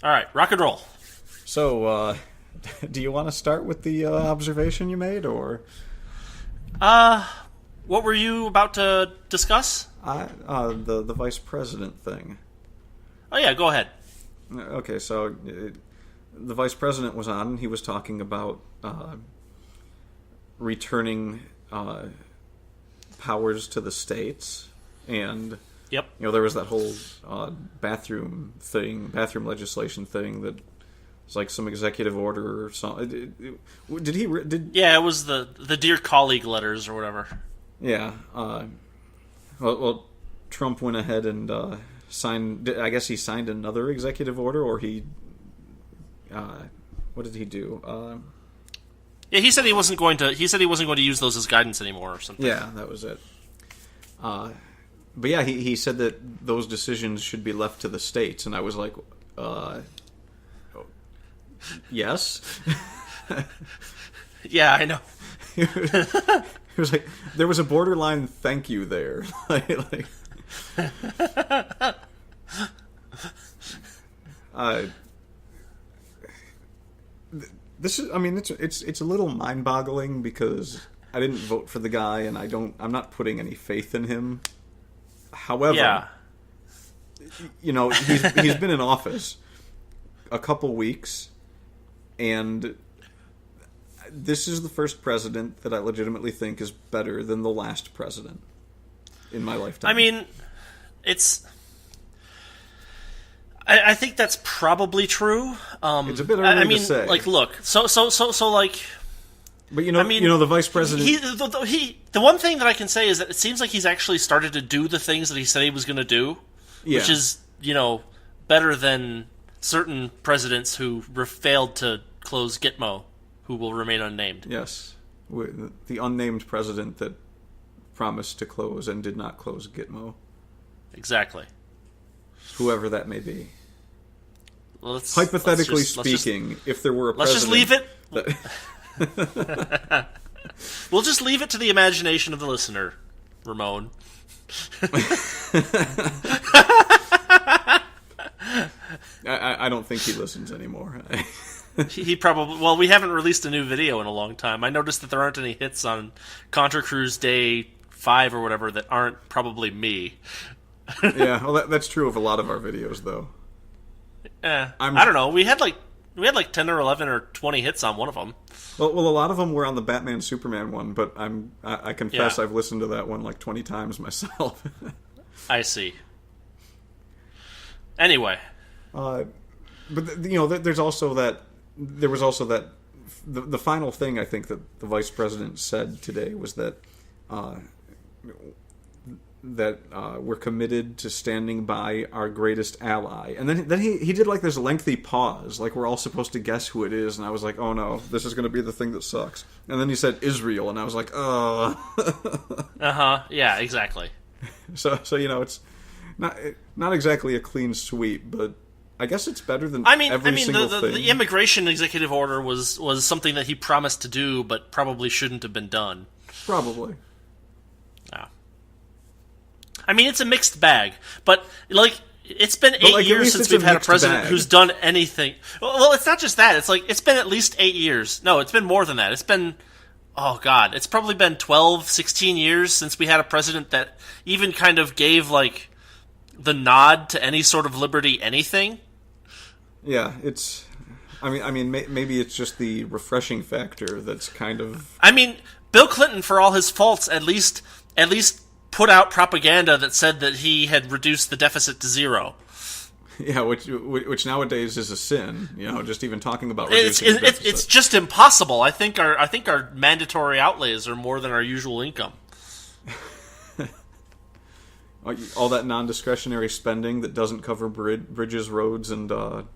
All right, rock and roll. So, do you want to start with the observation you made, or? What were you about to discuss? The vice president thing. Oh yeah, go ahead. Okay, so the vice president was on. He was talking about returning powers to the states, and Yep. there was that whole bathroom legislation thing that was like some executive order or something. Yeah, it was the dear colleague letters or whatever. Yeah. Well, Trump went ahead and signed. I guess he signed another executive order, or he. What did he do? Yeah, he said he wasn't going to. He said he wasn't going to use those as guidance anymore, or something. Yeah, that was it. But yeah, he said that those decisions should be left to the states, and I was like, yes. Yeah, I know. It was like there was a borderline thank you there. like this is. I mean, it's a little mind-boggling because I didn't vote for the guy, and I'm not putting any faith in him. However, yeah. He's been in office a couple weeks, and this is the first president that I legitimately think is better than the last president in my lifetime. I mean, I think that's probably true. It's a bit early to say. Like, look, so, like. But the vice president. The one thing that I can say is that it seems like he's actually started to do the things that he said he was going to do, which is better than certain presidents who failed to close Gitmo, who will remain unnamed. Yes, the unnamed president that promised to close and did not close Gitmo. Exactly. Whoever that may be. Hypothetically speaking, if there were a president... Let's just leave it... We'll just leave it to the imagination of the listener, Ramon. I don't think he listens anymore. He probably... Well, we haven't released a new video in a long time. I noticed that there aren't any hits on Contra Cruise Day 5 or whatever that aren't probably me. Yeah, well, that's true of a lot of our videos, though. I don't know. We had like 10 or 11 or 20 hits on one of them. Well, a lot of them were on the Batman Superman one, but I confess I've listened to that one like 20 times myself. I see. Anyway, but there's also that. There was also that. The final thing I think that the vice president said today was that we're committed to standing by our greatest ally. And then he did like this lengthy pause, like we're all supposed to guess who it is, and I was like, oh no, this is going to be the thing that sucks. And then he said Israel, and I was like, oh. Yeah, exactly. So it's not exactly a clean sweep, but I guess it's better than every single thing. The immigration executive order was something that he promised to do, but probably shouldn't have been done. Probably. Yeah. I mean, it's a mixed bag, but like it's been 8 years since we've had a president who's done anything. Well, it's not just that. It's like it's been at least 8 years. No, it's been more than that. It's been, oh god, it's probably been 12, 16 years since we had a president that even kind of gave like the nod to any sort of liberty anything. Yeah, it's. I mean, maybe it's just the refreshing factor that's kind of. I mean, Bill Clinton, for all his faults, at least put out propaganda that said that he had reduced the deficit to zero. Yeah, which nowadays is a sin. Just even talking about reducing the deficit. It's just impossible. I think our mandatory outlays are more than our usual income. All that non-discretionary spending that doesn't cover bridges, roads, and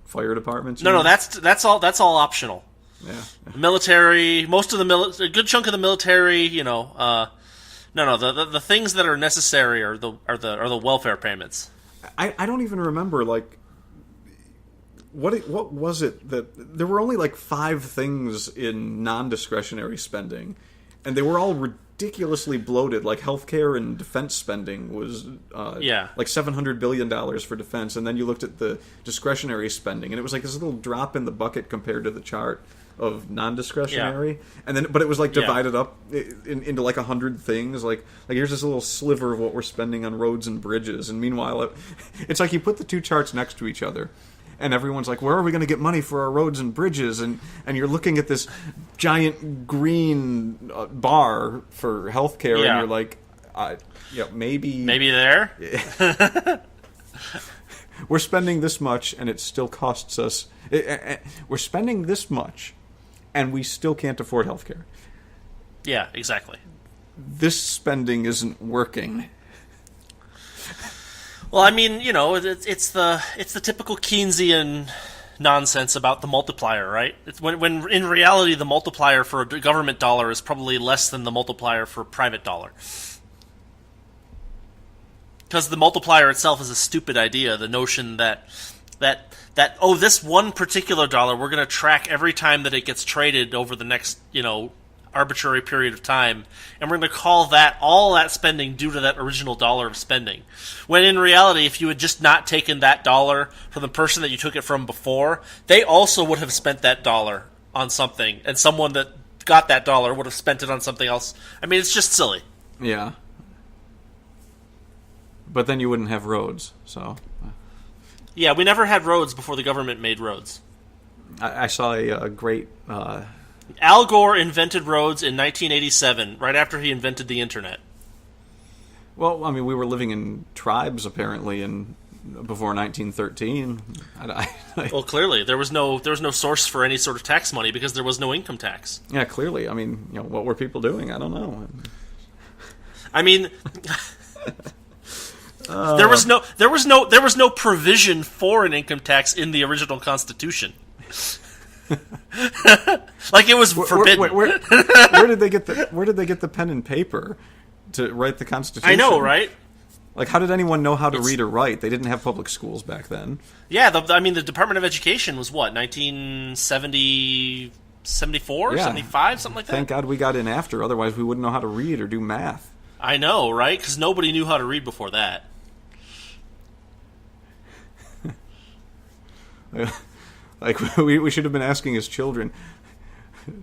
fire departments. No, that's all optional. Yeah, military. Most of a good chunk of the military. The things that are necessary are the welfare payments. I don't even remember like what was it that there were only like 5 things in non-discretionary spending, and they were all ridiculously bloated. Like healthcare and defense spending was like $700 billion for defense, and then you looked at the discretionary spending, and it was like this little drop in the bucket compared to the chart of non-discretionary, and then but it was like divided up into like 100 things. Like here's this little sliver of what we're spending on roads and bridges, and meanwhile it's like you put the two charts next to each other, and everyone's like, where are we going to get money for our roads and bridges? And you're looking at this giant green bar for healthcare, and you're like, maybe there. We're spending this much, and it still costs us. We're spending this much, and we still can't afford healthcare. Yeah, exactly. This spending isn't working. Well, I mean, it's the typical Keynesian nonsense about the multiplier, right? It's when in reality the multiplier for a government dollar is probably less than the multiplier for a private dollar. Because the multiplier itself is a stupid idea. The notion that this one particular dollar we're going to track every time that it gets traded over the next arbitrary period of time, and we're going to call that all that spending due to that original dollar of spending. When in reality, if you had just not taken that dollar from the person that you took it from before, they also would have spent that dollar on something, and someone that got that dollar would have spent it on something else. I mean, it's just silly. Yeah. But then you wouldn't have roads, so... Yeah, we never had roads before the government made roads. I saw a great... Al Gore invented roads in 1987, right after he invented the internet. Well, I mean, we were living in tribes, apparently, before 1913. Well, clearly. There was no source for any sort of tax money because there was no income tax. Yeah, clearly. I mean, what were people doing? I don't know. I mean... There was no provision for an income tax in the original Constitution. Like it was forbidden. Where did they get the pen and paper to write the Constitution? I know, right? Like, how did anyone know how to read or write? They didn't have public schools back then. Yeah, the Department of Education was what, 1970, 74, 75, something like that? Thank God we got in after, otherwise we wouldn't know how to read or do math. I know, right? Because nobody knew how to read before that. Like, we should have been asking his children,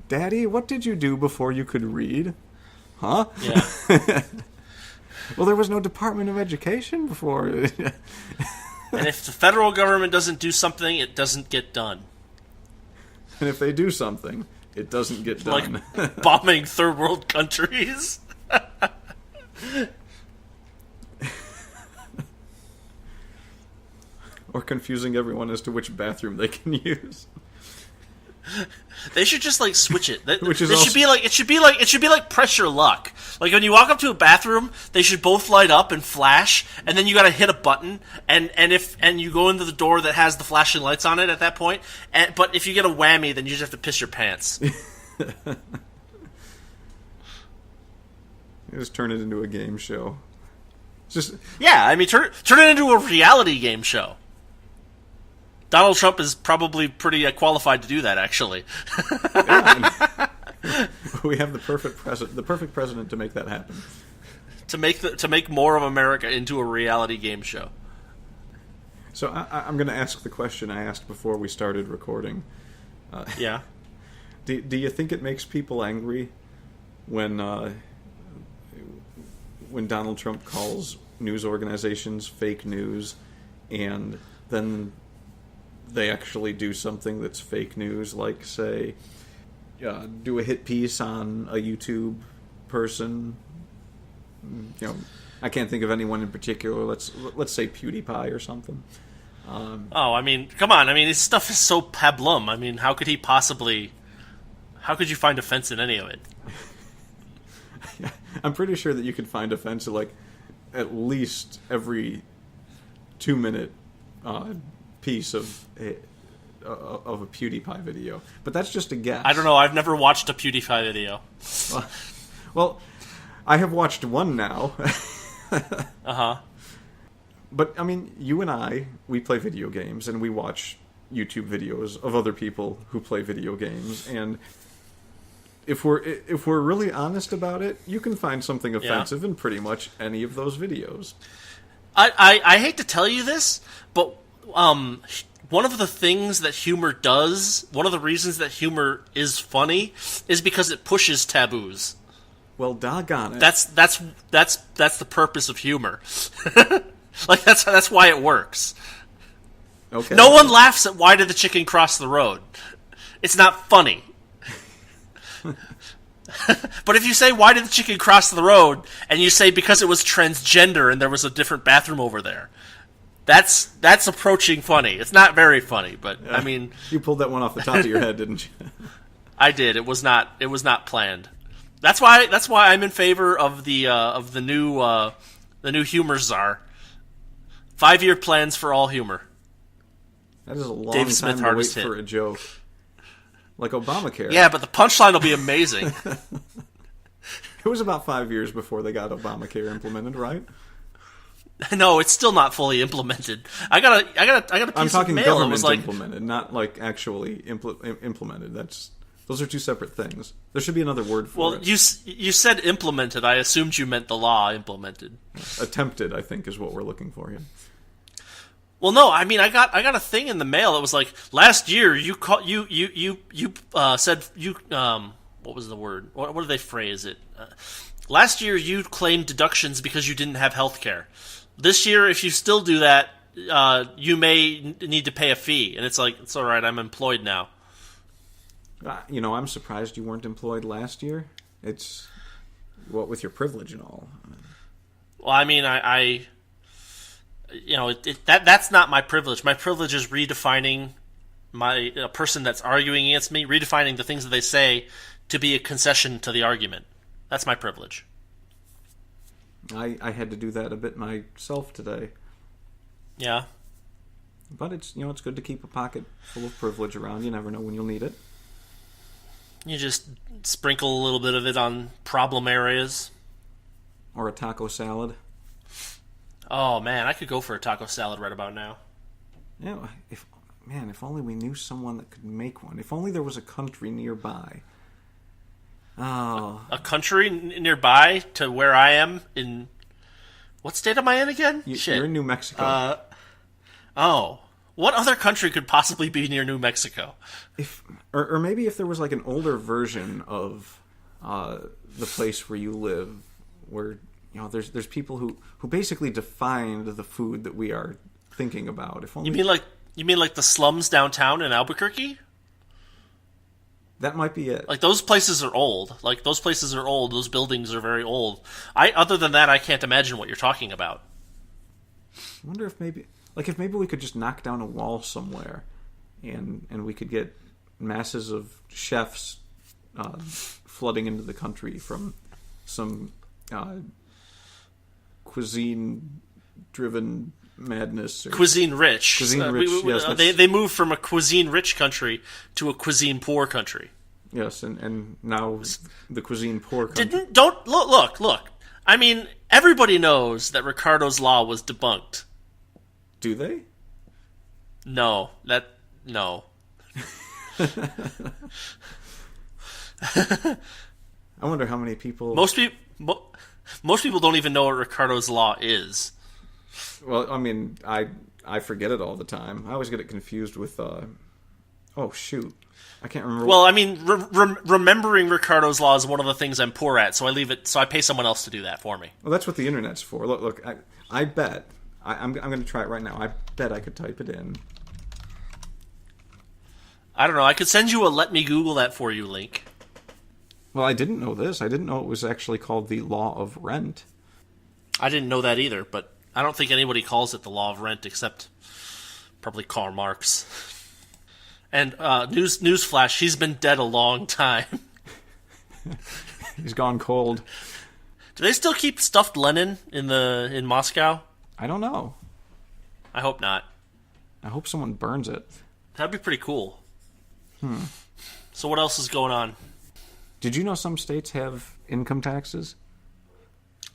Daddy, what did you do before you could read? Huh? Yeah. Well, there was no Department of Education before. And if the federal government doesn't do something, it doesn't get done. And if they do something, it doesn't get done. Like bombing third world countries. Or confusing everyone as to which bathroom they can use. They should just switch it. It should be like press your luck. Like when you walk up to a bathroom, they should both light up and flash, and then you got to hit a button, and you go into the door that has the flashing lights on it at that point. But if you get a whammy, then you just have to piss your pants. You just turn it into a game show. Turn it into a reality game show. Donald Trump is probably pretty qualified to do that, actually. We have the perfect president to make that happen. To make more of America into a reality game show. So I'm going to ask the question I asked before we started recording. Yeah. Do you think it makes people angry when Donald Trump calls news organizations fake news, and then they actually do something that's fake news, like, say, do a hit piece on a YouTube person? I can't think of anyone in particular. Let's say PewDiePie or something. I mean, come on. I mean, his stuff is so pablum. I mean, how could you find offense in any of it? I'm pretty sure that you could find offense in, at least every 2-minute piece of a PewDiePie video, but that's just a guess. I don't know. I've never watched a PewDiePie video. Well, I have watched one now. Uh-huh. But I mean, you and we play video games, and we watch YouTube videos of other people who play video games, and if we're really honest about it, you can find something offensive in pretty much any of those videos. I hate to tell you this, but one of the things that humor does, one of the reasons that humor is funny, is because it pushes taboos. Well, doggone it. That's the purpose of humor. Like that's why it works. Okay. No one laughs at why did the chicken cross the road. It's not funny. But if you say why did the chicken cross the road, and you say because it was transgender and there was a different bathroom over there, that's approaching funny. It's not very funny, but I mean, you pulled that one off the top of your head, didn't you? I did. It was not planned. That's why I'm in favor of the new humor czar. 5-year plans for all humor. That is a long Dave Smith, time to wait for a joke. Like Obamacare. Yeah, but the punchline will be amazing. It was about 5 years before they got Obamacare implemented, right? No, it's still not fully implemented. I got a piece I'm talking of mail. government It was like, implemented, not like actually implemented. Those are two separate things. There should be another word for it. Well, you said implemented. I assumed you meant the law implemented. Attempted, I think, is what we're looking for here. Well, no, I mean I got a thing in the mail that was like last year you said what was the word? What did they phrase it? Last year you claimed deductions because you didn't have health care. This year, if you still do that, you may need to pay a fee. And it's like, it's all right, I'm employed now. I'm surprised you weren't employed last year. It's what with your privilege and all. Well, I mean, that's not my privilege. My privilege is redefining a person that's arguing against me, redefining the things that they say to be a concession to the argument. That's my privilege. I had to do that a bit myself today. Yeah. But it's good to keep a pocket full of privilege around. You never know when you'll need it. You just sprinkle a little bit of it on problem areas. Or a taco salad. Oh man, I could go for a taco salad right about now. Yeah, if only we knew someone that could make one. If only there was a country nearby. Oh. A country nearby to where I am in... What state am I in again? You're in New Mexico. What other country could possibly be near New Mexico? Or maybe if there was like an older version of the place where you live, where there's people who basically defined the food that we are thinking about. If only... You mean like the slums downtown in Albuquerque? That might be it. Like those places are old. Those buildings are very old. Other than that, I can't imagine what you're talking about. I wonder if maybe we could just knock down a wall somewhere, and we could get masses of chefs flooding into the country from some cuisine-driven madness. Or cuisine rich. Yes, they moved from a cuisine-rich country to a cuisine-poor country. Yes, and now the cuisine-poor country. Look. I mean, everybody knows that Ricardo's Law was debunked. Do they? No. I wonder how many people... Most people don't even know what Ricardo's Law is. Well, I mean, I forget it all the time. I always get it confused with... oh, shoot. I can't remember... Well, I mean, remembering Ricardo's Law is one of the things I'm poor at, so I leave it... So I pay someone else to do that for me. Well, that's what the internet's for. Look, I bet... I'm going to try it right now. I bet I could type it in. I don't know. I could send you a Let Me Google That For You link. Well, I didn't know this. I didn't know it was actually called the Law of Rent. I didn't know that either, but I don't think anybody calls it the Law of Rent except probably Karl Marx. And newsflash, he's been dead a long time. He's gone cold. Do they still keep stuffed Lenin in Moscow? I don't know. I hope not. I hope someone burns it. That'd be pretty cool. So what else is going on? Did you know some states have income taxes?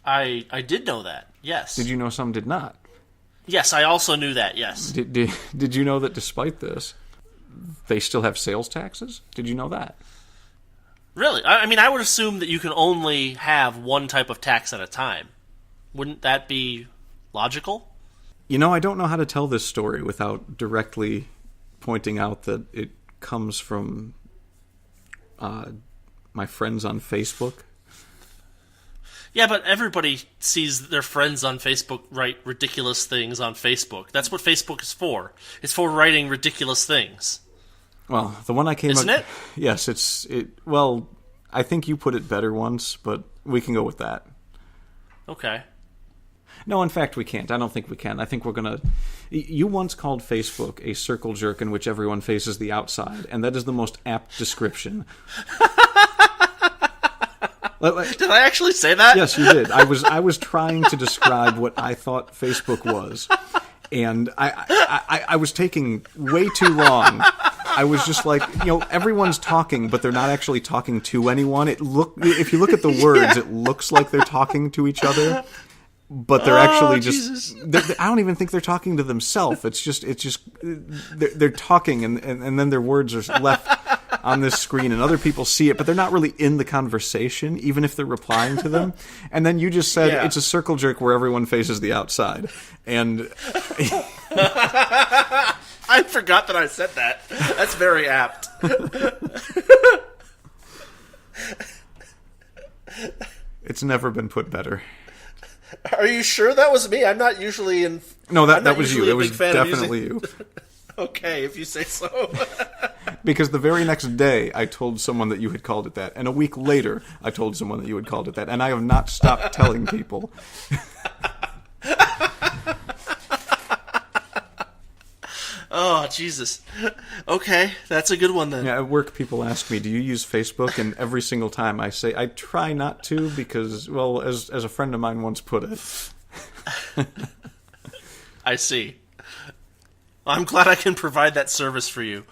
I did know that, yes. Did you know some did not? Yes, I also knew that, yes. Did you know that despite this, they still have sales taxes? Did you know that? Really? I mean, I would assume that you can only have one type of tax at a time. Wouldn't that be logical? I don't know how to tell this story without directly pointing out that it comes from my friends on Facebook. Yeah, but everybody sees their friends on Facebook write ridiculous things on Facebook. That's what Facebook is for. It's for writing ridiculous things. Well, the one I came Isn't it? Yes, well, I think you put it better once, but we can go with that. Okay. No, in fact, we can't. I don't think we can. I think we're going to... You once called Facebook a circle jerk in which everyone faces the outside, and that is the most apt description. Did I actually say that? Yes, you did. I was trying to describe what I thought Facebook was, and I was taking way too long. I was just like, everyone's talking, but they're not actually talking to anyone. If you look at the words, it looks like they're talking to each other, but they're actually just. I don't even think they're talking to themselves. It's just they're talking, and then their words are left on this screen, and other people see it, but they're not really in the conversation, even if they're replying to them. And then you just said it's a circle jerk where everyone faces the outside, and I forgot that I said that. That's very apt. It's never been put better. Are you sure that was me? I'm not usually in. No, that was you. It was definitely you. Okay, if you say so. Because the very next day, I told someone that you had called it that. And a week later, I told someone that you had called it that. And I have not stopped telling people. Oh, Jesus. Okay, that's a good one then. Yeah, at work, people ask me, do you use Facebook? And every single time I say, I try not to because, well, as a friend of mine once put it. I see. I'm glad I can provide that service for you.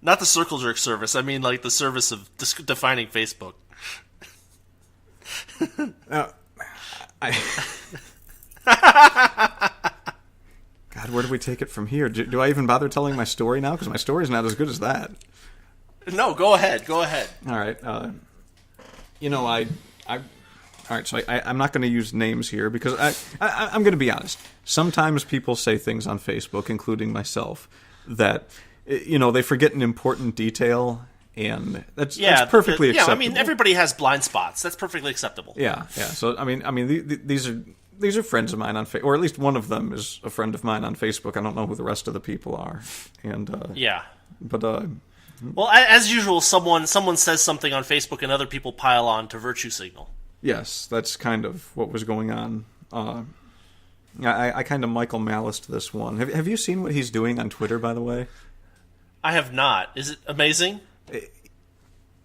Not the circle jerk service. I mean, like the service of defining Facebook. God, where do we take it from here? Do I even bother telling my story now? Because my story's not as good as that. No, go ahead. Go ahead. All right. All right, so I'm not going to use names here because I'm going to be honest. Sometimes people say things on Facebook, including myself, that they forget an important detail, and that's perfectly acceptable. I mean, everybody has blind spots. That's perfectly acceptable. Yeah. So I mean, these are friends of mine on Facebook, or at least one of them is a friend of mine on Facebook. I don't know who the rest of the people are, and but well, as usual, someone says something on Facebook, and other people pile on to virtue signal. Yes, that's kind of what was going on. I kind of Michael Maliced this one. Have you seen what he's doing on Twitter, by the way? I have not. Is it amazing?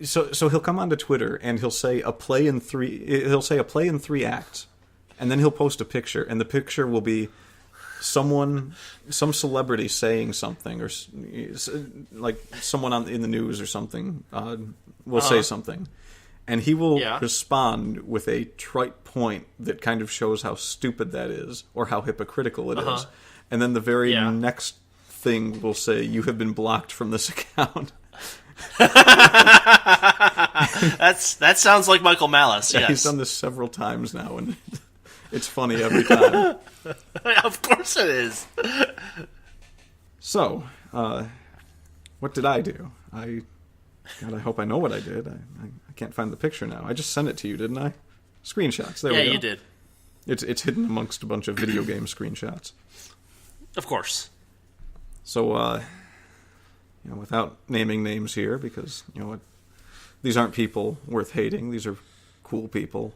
So he'll come onto Twitter and he'll say a play in 3 acts, and then he'll post a picture, and the picture will be some celebrity saying something, or like someone in the news or something will say something. And he will respond with a trite point that kind of shows how stupid that is, or how hypocritical it is. And then the very next thing will say, "You have been blocked from this account." That sounds like Michael Malice. Yes, he's done this several times now, and it's funny every time. Of course it is. So, what did I do? God, I hope I know what I did. I can't find the picture now. I just sent it to you, didn't I? Screenshots. There we go. Yeah, you did. It's hidden amongst a bunch of video game screenshots. Of course. So, without naming names here, because these aren't people worth hating. These are cool people.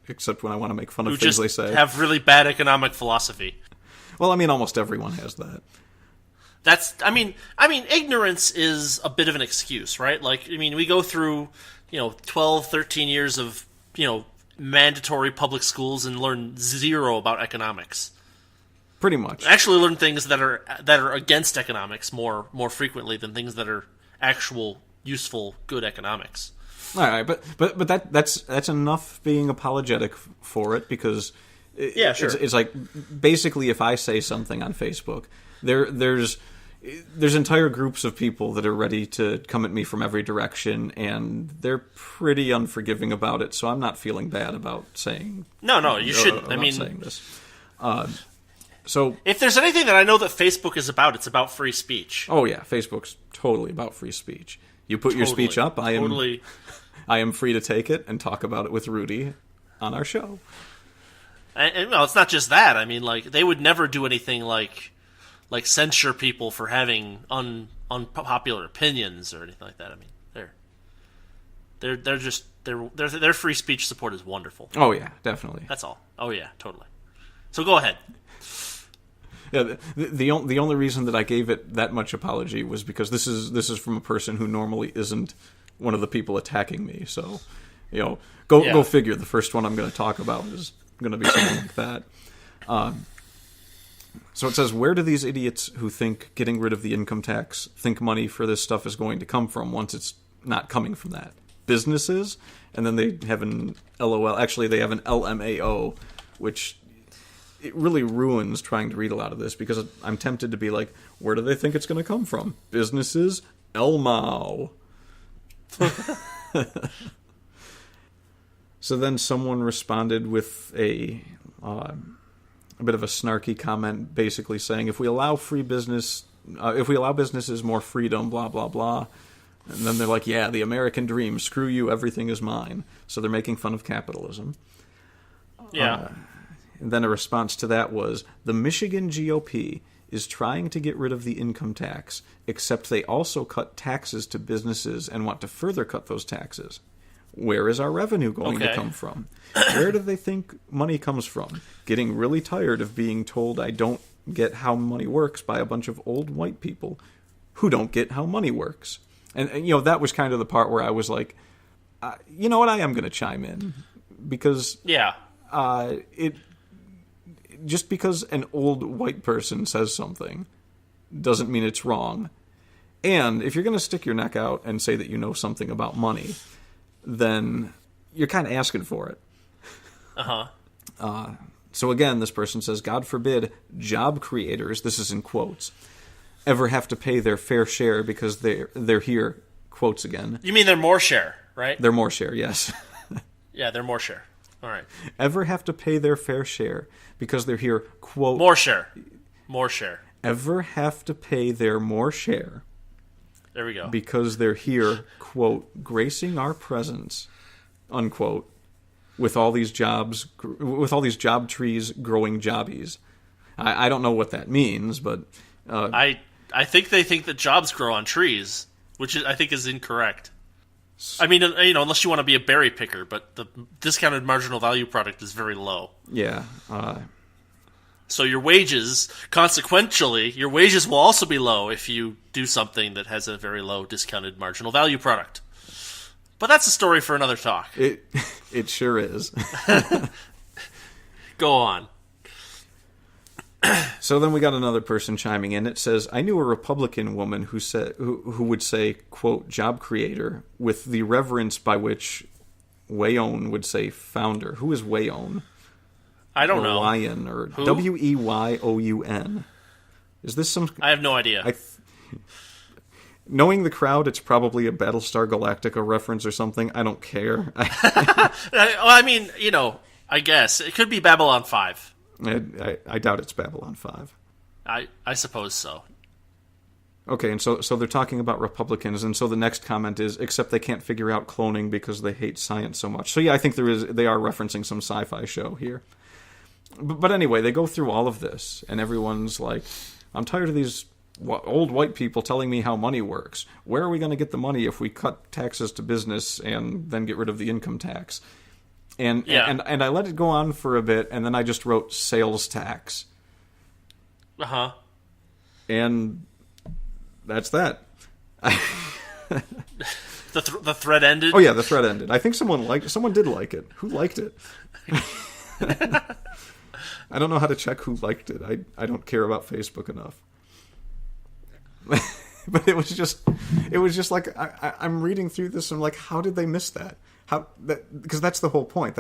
Except when I want to make fun of things they say. Have really bad economic philosophy. Well, I mean, almost everyone has that. I mean, ignorance is a bit of an excuse, right? Like, I mean, we go through, 12, 13 years of, mandatory public schools and learn zero about economics. Pretty much. Actually learn things that are against economics more frequently than things that are actual, useful, good economics. All right, but that's enough being apologetic for it, because sure. It's like, basically, if I say something on Facebook, there's there's entire groups of people that are ready to come at me from every direction, and they're pretty unforgiving about it. So I'm not feeling bad about saying no. You shouldn't. I mean, saying this. So if there's anything that I know that Facebook is about, it's about free speech. Oh yeah, Facebook's totally about free speech. You put your speech up, I am free to take it and talk about it with Rudy on our show. And well, it's not just that. I mean, like, they would never do anything like censure people for having unpopular opinions or anything like that. I mean, their free speech support is wonderful. Oh yeah, definitely. That's all. Oh yeah, totally. So go ahead. Yeah, the only reason that I gave it that much apology was because this is from a person who normally isn't one of the people attacking me. So, go figure. The first one I'm going to talk about is going to be something like that. So it says, where do these idiots who think getting rid of the income tax think money for this stuff is going to come from once it's not coming from that? Businesses? And then they have an LOL. Actually, they have an LMAO, which it really ruins trying to read a lot of this because I'm tempted to be like, where do they think it's going to come from? Businesses? LMAO. So then someone responded with a bit of a snarky comment, basically saying, if we allow businesses more freedom, blah blah blah. And then they're like, yeah, the American dream, screw you, everything is mine. So they're making fun of capitalism. Yeah. And then a response to that was, the Michigan GOP is trying to get rid of the income tax, except they also cut taxes to businesses and want to further cut those taxes. Where is our revenue going to come from? Where do they think money comes from? Getting really tired of being told I don't get how money works by a bunch of old white people who don't get how money works. And that was kind of the part where I was like, you know what, I am going to chime in. Because just because an old white person says something doesn't mean it's wrong. And if you're going to stick your neck out and say that you know something about money, then you're kind of asking for it. So again, this person says, God forbid job creators, this is in quotes, ever have to pay their fair share because they're here, quotes again. You mean they're more share, right? They're more share, yes. Yeah, they're more share. All right. Ever have to pay their fair share because they're here, quote... More share. More share. Ever have to pay their more share... There we go. Because they're here, quote, gracing our presence, unquote, with all these job trees growing jobbies. I don't know what that means, but I think they think that jobs grow on trees, which I think is incorrect. I mean, unless you want to be a berry picker, but the discounted marginal value product is very low. Yeah. So your wages, consequentially, your wages will also be low if you do something that has a very low discounted marginal value product. But that's a story for another talk. It sure is. Go on. So then we got another person chiming in. It says, I knew a Republican woman who would say, quote, job creator, with the reverence by which Wayone would say founder. Who is Wayone? I don't know. Wyon, or Who? Wyoun. Is this some... I have no idea. Knowing the crowd, it's probably a Battlestar Galactica reference or something. I don't care. I mean, I guess. It could be Babylon 5. I doubt it's Babylon 5. I suppose so. Okay, and so they're talking about Republicans, and so the next comment is, except they can't figure out cloning because they hate science so much. So yeah, I think they are referencing some sci-fi show here. But anyway, they go through all of this, and everyone's like, I'm tired of these old white people telling me how money works. Where are we going to get the money if we cut taxes to business and then get rid of the income tax? And I let it go on for a bit, and then I just wrote sales tax. Uh-huh. And that's that. The thread ended? Oh yeah, the thread ended. I think someone did like it. Who liked it? I don't know how to check who liked it. I don't care about Facebook enough. But it was just like I'm reading through this and I'm like, how did they miss that? Because that's the whole point.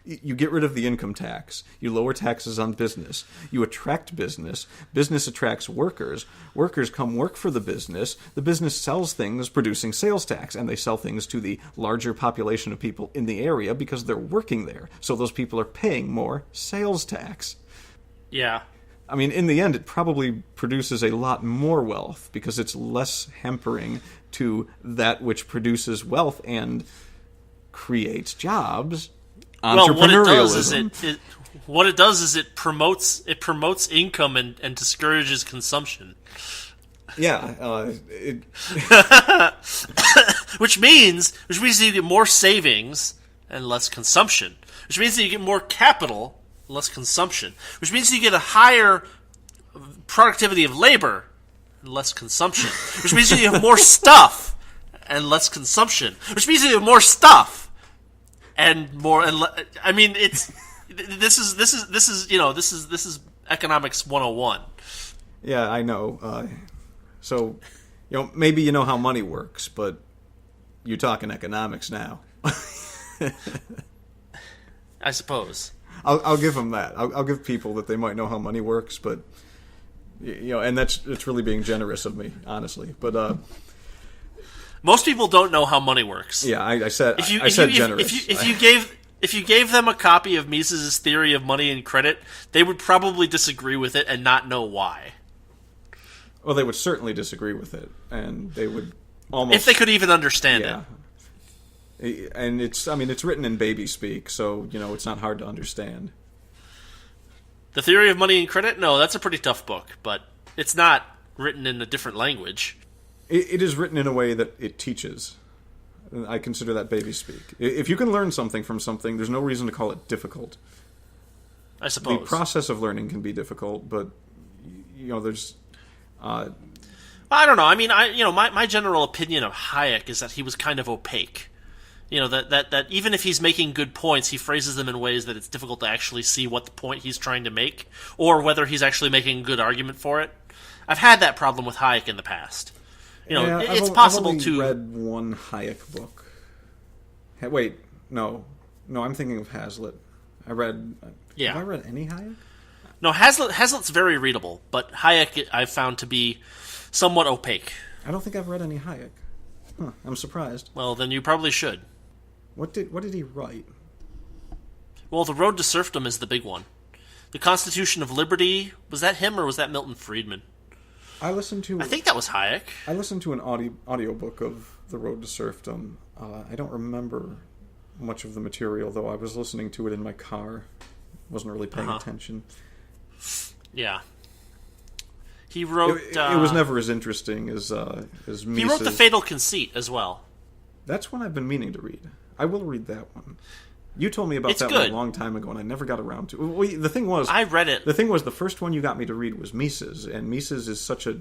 You get rid of the income tax. You lower taxes on business. You attract business. Business attracts workers. Workers come work for the business. The business sells things, producing sales tax, and they sell things to the larger population of people in the area because they're working there. So those people are paying more sales tax. Yeah. I mean, in the end, it probably produces a lot more wealth because it's less hampering to that which produces wealth and creates jobs. Well, what it does is it promotes income and discourages consumption. Yeah, which means that you get more savings and less consumption. Which means that you get more capital, less consumption. Which means that you get a higher productivity of labor and less consumption. Which means that you have more stuff and less consumption. Which means that you have more stuff. And more, I mean, this is economics 101. Yeah, I know. So, maybe you know how money works, but you're talking economics now. I suppose. I'll give them that. I'll give people that they might know how money works, but and it's really being generous of me, honestly. But most people don't know how money works. Yeah, I said generous. If you gave them a copy of Mises' theory of money and credit, they would probably disagree with it and not know why. Well, they would certainly disagree with it, and they would almost, if they could even understand it. And it's written in baby speak, so it's not hard to understand. The theory of money and credit? No, that's a pretty tough book, but it's not written in a different language. It is written in a way that it teaches. I consider that baby speak. If you can learn something from something, there's no reason to call it difficult. I suppose. The process of learning can be difficult, but there's... I don't know. I mean, my general opinion of Hayek is that he was kind of opaque. That even if he's making good points, he phrases them in ways that it's difficult to actually see what the point he's trying to make, or whether he's actually making a good argument for it. I've had that problem with Hayek in the past. It's possible to... I've read one Hayek book. Wait, no, I'm thinking of Hazlitt. I read... Yeah. Have I read any Hayek? No, Hazlitt's very readable, but Hayek I've found to be somewhat opaque. I don't think I've read any Hayek. Huh, I'm surprised. Well, then you probably should. What did he write? Well, The Road to Serfdom is the big one. The Constitution of Liberty, was that him or was that Milton Friedman? I think that was Hayek. I listened to an audiobook of The Road to Serfdom. I don't remember much of the material, though. I was listening to it in my car. Wasn't really paying attention. Yeah. He wrote... It was never as interesting as Mises. He wrote The Fatal Conceit as well. That's one I've been meaning to read. I will read that one. You told me about that good. one a long time ago, and I never got around to it. Well, the thing was... I read it. The thing was, the first one you got me to read was Mises, and Mises is such a...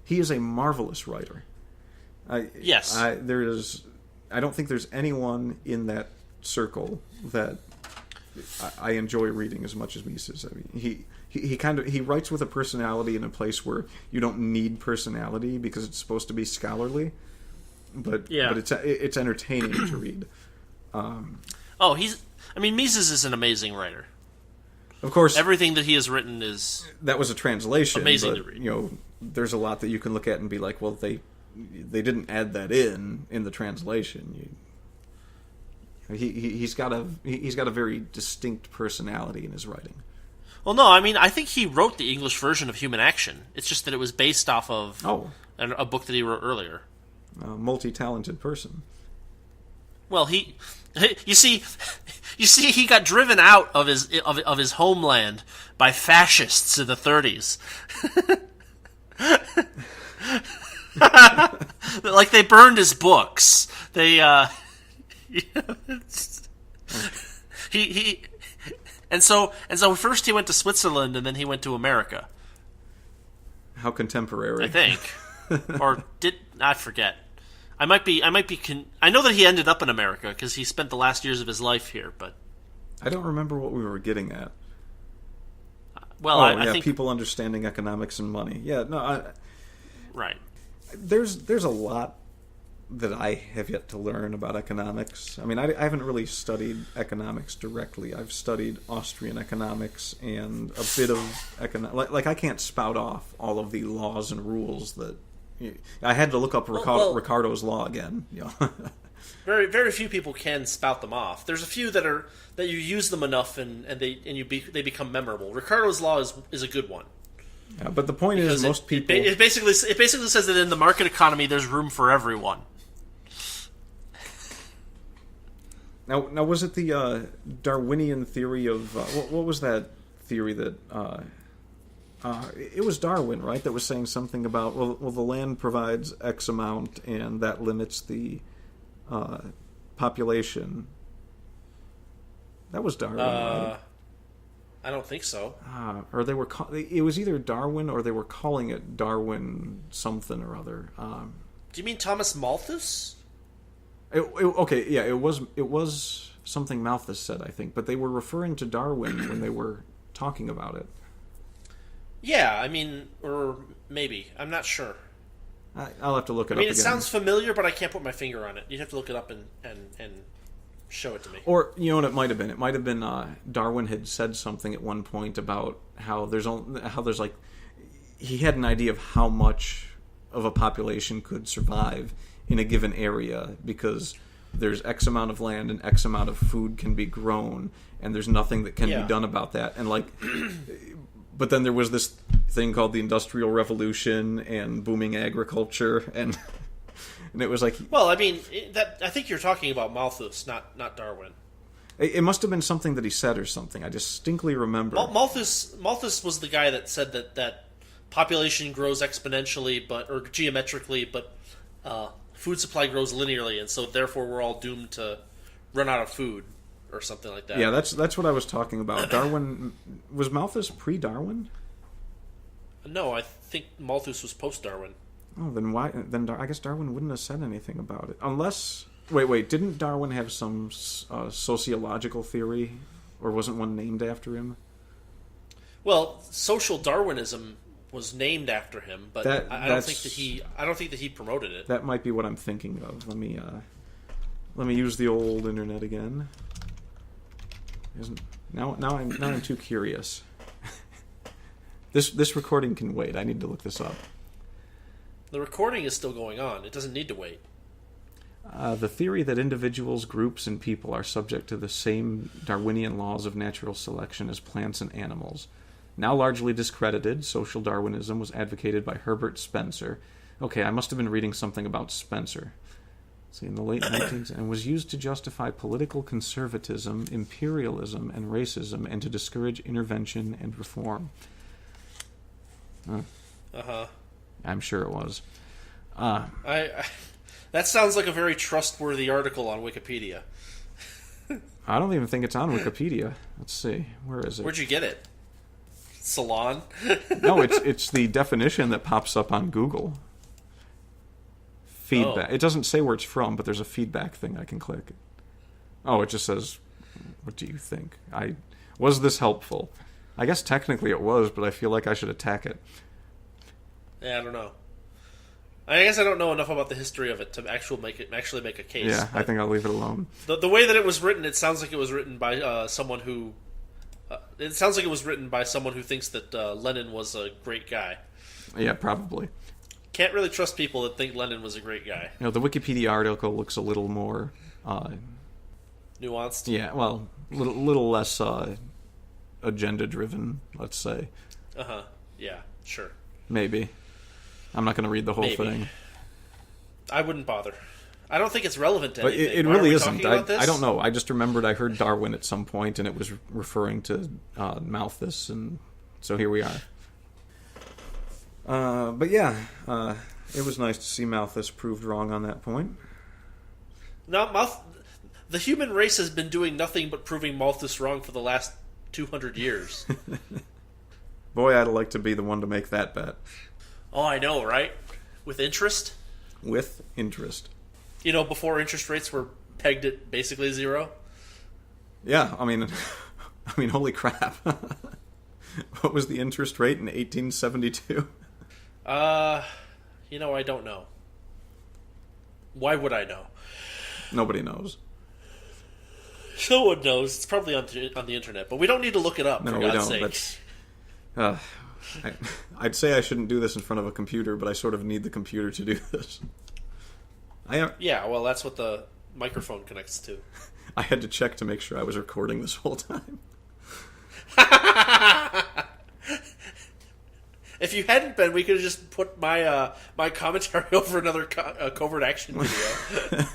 He is a marvelous writer. Yes. I don't think there's anyone in that circle that I enjoy reading as much as Mises. I mean, he writes with a personality in a place where you don't need personality because it's supposed to be scholarly, but it's entertaining to read. Mises is an amazing writer. Of course, everything that he has written is that was a translation. Amazing but, to read. There's a lot that you can look at and be like, well, they didn't add that in the translation. He's got a very distinct personality in his writing. Well, no, I think he wrote the English version of Human Action. It's just that it was based off of a book that he wrote earlier. A multi-talented person. Well, you see, he got driven out of his homeland by fascists in the 30s. Like they burned his books. They and so first he went to Switzerland and then he went to America. How contemporary. I think. Or I forget. I might be I know that he ended up in America because he spent the last years of his life here, but I don't remember what we were getting at. Well, I think people understanding economics and money. Yeah, no, right. There's a lot that I have yet to learn about economics. I mean, I haven't really studied economics directly. I've studied Austrian economics and a bit of like I can't spout off all of the laws and rules that I had to look up Ricardo's law again. Very, very few people can spout them off. There's a few that you use them enough they become memorable. Ricardo's law is a good one. Yeah, but the point is, most people it basically says that in the market economy, there's room for everyone. Now was it the Darwinian theory of what was that theory that it was Darwin, right? That was saying something about the land provides X amount and that limits the population. That was Darwin, right? I don't think so. Or they were. It was either Darwin or they were calling it Darwin something or other. Do you mean Thomas Malthus? Okay, yeah, it was something Malthus said, I think, but they were referring to Darwin when they were talking about it. Yeah, I mean, or maybe I'm not sure. I'll have to look it up. I mean, it sounds familiar, but I can't put my finger on it. You'd have to look it up and show it to me. Or, you know what it might have been? It might have been Darwin had said something at one point about how there's like he had an idea of how much of a population could survive in a given area because there's X amount of land and X amount of food can be grown and there's nothing that can be done about that. And like but then there was this thing called the Industrial Revolution and booming agriculture and it was like... Well, I mean, I think you're talking about Malthus, not Darwin. It must have been something that he said or something. I distinctly remember. Malthus was the guy that said that population grows exponentially or geometrically, but food supply grows linearly, and so therefore we're all doomed to run out of food or something like that. Yeah, that's what I was talking about. Darwin... Was Malthus pre-Darwin? No, I think Malthus was post-Darwin. Oh, then why? Then I guess Darwin wouldn't have said anything about it, unless. Wait! Didn't Darwin have some sociological theory, or wasn't one named after him? Well, social Darwinism was named after him, but I don't think that he promoted it. That might be what I'm thinking of. Let me use the old internet again. Now I'm too curious. This recording can wait. I need to look this up. The recording is still going on. It doesn't need to wait. The theory that individuals, groups, and people are subject to the same Darwinian laws of natural selection as plants and animals. Now largely discredited, social Darwinism was advocated by Herbert Spencer. Okay, I must have been reading something about Spencer. See, in the late 19th, and was used to justify political conservatism, imperialism, and racism, and to discourage intervention and reform. I'm sure it was. That sounds like a very trustworthy article on Wikipedia. I don't even think it's on Wikipedia. Let's see. Where is it? Where'd you get it? Salon? No, it's the definition that pops up on Google. Feedback. Oh. It doesn't say where it's from, but there's a feedback thing I can click. Oh, it just says, what do you think? Was this helpful? I guess technically it was, but I feel like I should attack it. Yeah, I don't know. I guess I don't know enough about the history of it to actually make a case. Yeah, I think I'll leave it alone. The way that it was written, it sounds like it was written by someone who... it sounds like it was written by someone who thinks that Lenin was a great guy. Yeah, probably. Can't really trust people that think Lenin was a great guy. You know, the Wikipedia article looks a little more... nuanced? Yeah, well, little less agenda-driven, let's say. Uh-huh. Yeah, sure. Maybe. I'm not going to read the whole thing. I wouldn't bother. I don't think it's relevant to anything. It really isn't. I don't know. I just remembered I heard Darwin at some point, and it was referring to Malthus, and so here we are. But yeah, it was nice to see Malthus proved wrong on that point. No, the human race has been doing nothing but proving Malthus wrong for the last 200 years. Boy, I'd like to be the one to make that bet. Oh, I know, right? With interest? With interest. You know, before interest rates were pegged at basically zero? Yeah, I mean, holy crap. What was the interest rate in 1872? I don't know. Why would I know? Nobody knows. Someone knows. It's probably on the internet, but we don't need to look it up. No, for we God's don't. sake. That's, I'd say I shouldn't do this in front of a computer, but I sort of need the computer to do this. Yeah, well, that's what the microphone connects to. I had to check to make sure I was recording this whole time. If you hadn't been, we could have just put my my commentary over another covert action video.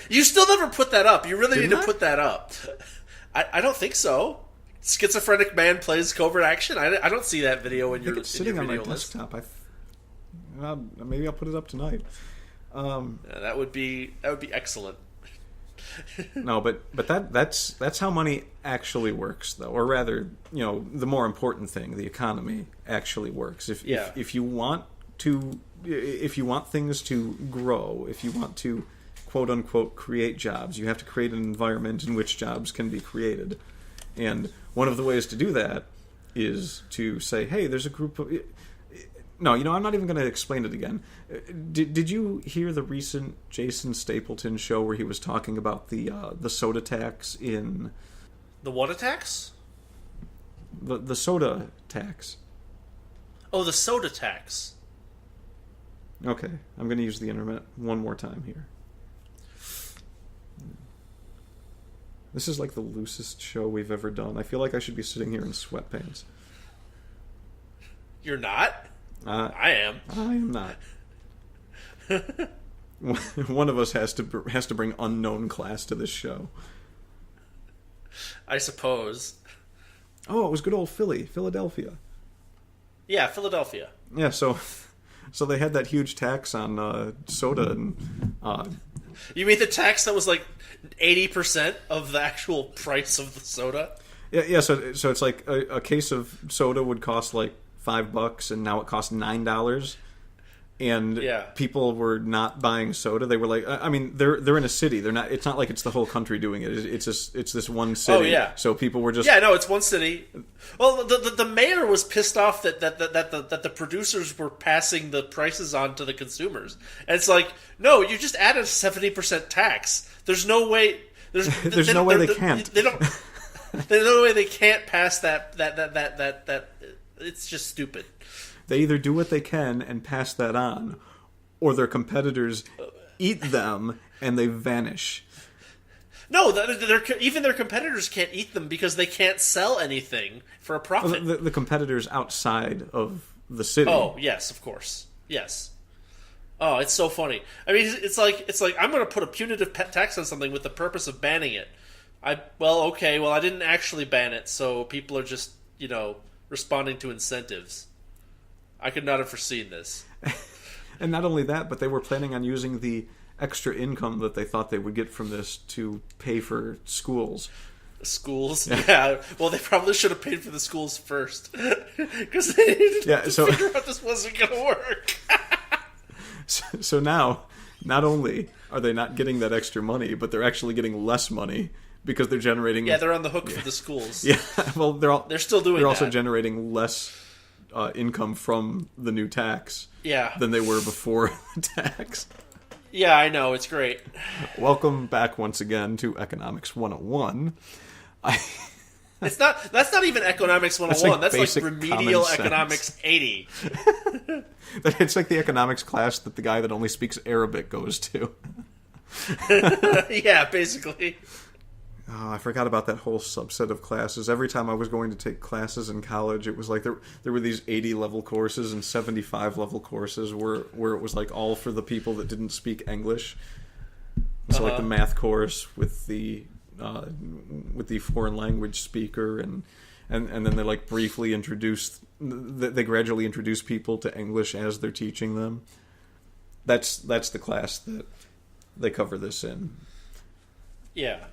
You still never put that up. You really need to put that up. I don't think so. Schizophrenic man plays covert action. I don't see that video in your it's sitting in on your my video list. desktop. Maybe I'll put it up tonight. That would be excellent. No, but that's how money actually works, though, or rather, the more important thing, the economy actually works. If you want things to grow, if you want to quote unquote create jobs, you have to create an environment in which jobs can be created. And one of the ways to do that is to say, hey, there's a group of... No, I'm not even going to explain it again. Did you hear the recent Jason Stapleton show where he was talking about the soda tax in... The what tax? The soda tax. Oh, the soda tax. Okay, I'm going to use the internet one more time here. This is like the loosest show we've ever done. I feel like I should be sitting here in sweatpants. You're not? I am. I am not. One of us has to bring unknown class to this show. I suppose. Oh, it was good old Philadelphia. Yeah, Philadelphia. Yeah, so they had that huge tax on soda and... You mean the tax that was like 80% of the actual price of the soda? Yeah. So it's like a case of soda would cost like $5, and now it costs $9. And people were not buying soda. They were like, I mean, they're in a city. They're not. It's not like it's the whole country doing it. It's this one city. Oh yeah. So people were just it's one city. Well, the mayor was pissed off that the producers were passing the prices on to the consumers. And it's like, no, you just added a 70% tax. There's no way. There's no way they can't. They don't. There's no way they can't pass that. It's just stupid. They either do what they can and pass that on, or their competitors eat them and they vanish. No, even their competitors can't eat them because they can't sell anything for a profit. The competitors outside of the city. Oh, yes, of course. Yes. Oh, it's so funny. I mean, it's like I'm going to put a punitive tax on something with the purpose of banning it. I didn't actually ban it, so people are just, responding to incentives. I could not have foreseen this. And not only that, but they were planning on using the extra income that they thought they would get from this to pay for schools. Schools? Yeah. Well, they probably should have paid for the schools first. Because they needed to figure out this wasn't going to work. So now, not only are they not getting that extra money, but they're actually getting less money because they're generating... Yeah, they're on the hook for the schools. Yeah, well, they're still doing that. They're also generating less income from the new tax than they were before the tax. Yeah, I know. It's great. Welcome back once again to Economics 101. That's not even Economics 101. That's like remedial economics 80. It's like the economics class that the guy that only speaks Arabic goes to. Yeah, basically. Oh, I forgot about that whole subset of classes. Every time I was going to take classes in college, it was like there were these 80-level courses and 75-level courses where it was like all for the people that didn't speak English. So like the math course with the foreign language speaker, and then they like briefly they gradually introduce people to English as they're teaching them. That's the class that they cover this in. Yeah.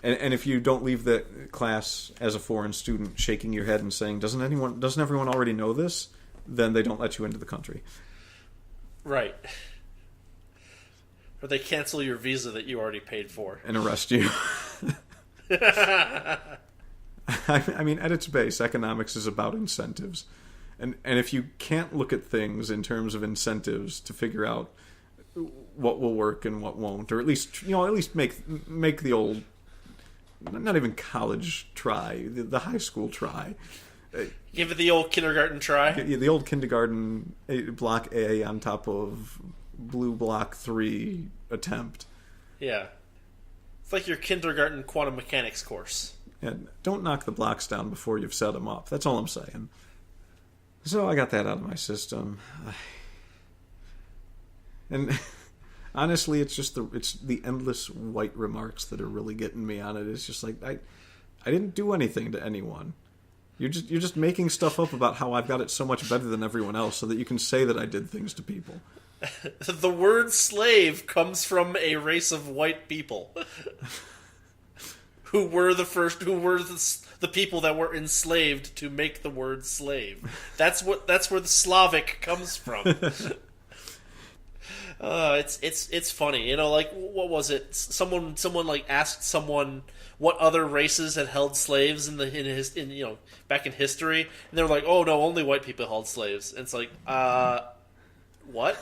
And if you don't leave the class as a foreign student shaking your head and saying, doesn't everyone already know this? Then they don't let you into the country. Right. Or they cancel your visa that you already paid for. And arrest you. I mean, at its base, economics is about incentives. And if you can't look at things in terms of incentives to figure out what will work and what won't, or at least make the old, not even college try, the high school try. Give it the old kindergarten try. The old kindergarten block A on top of blue block 3 attempt. Yeah. It's like your kindergarten quantum mechanics course. And don't knock the blocks down before you've set them up. That's all I'm saying. So I got that out of my system. And honestly, it's the endless white remarks that are really getting me on it. It's just like, I didn't do anything to anyone. You're just making stuff up about how I've got it so much better than everyone else so that you can say that I did things to people. The word slave comes from a race of white people who were the people that were enslaved to make the word slave. That's where the Slavic comes from. It's funny, like, what was it? Someone like asked someone what other races had held slaves back in history, and they were like, "Oh no, only white people held slaves." And it's like, what?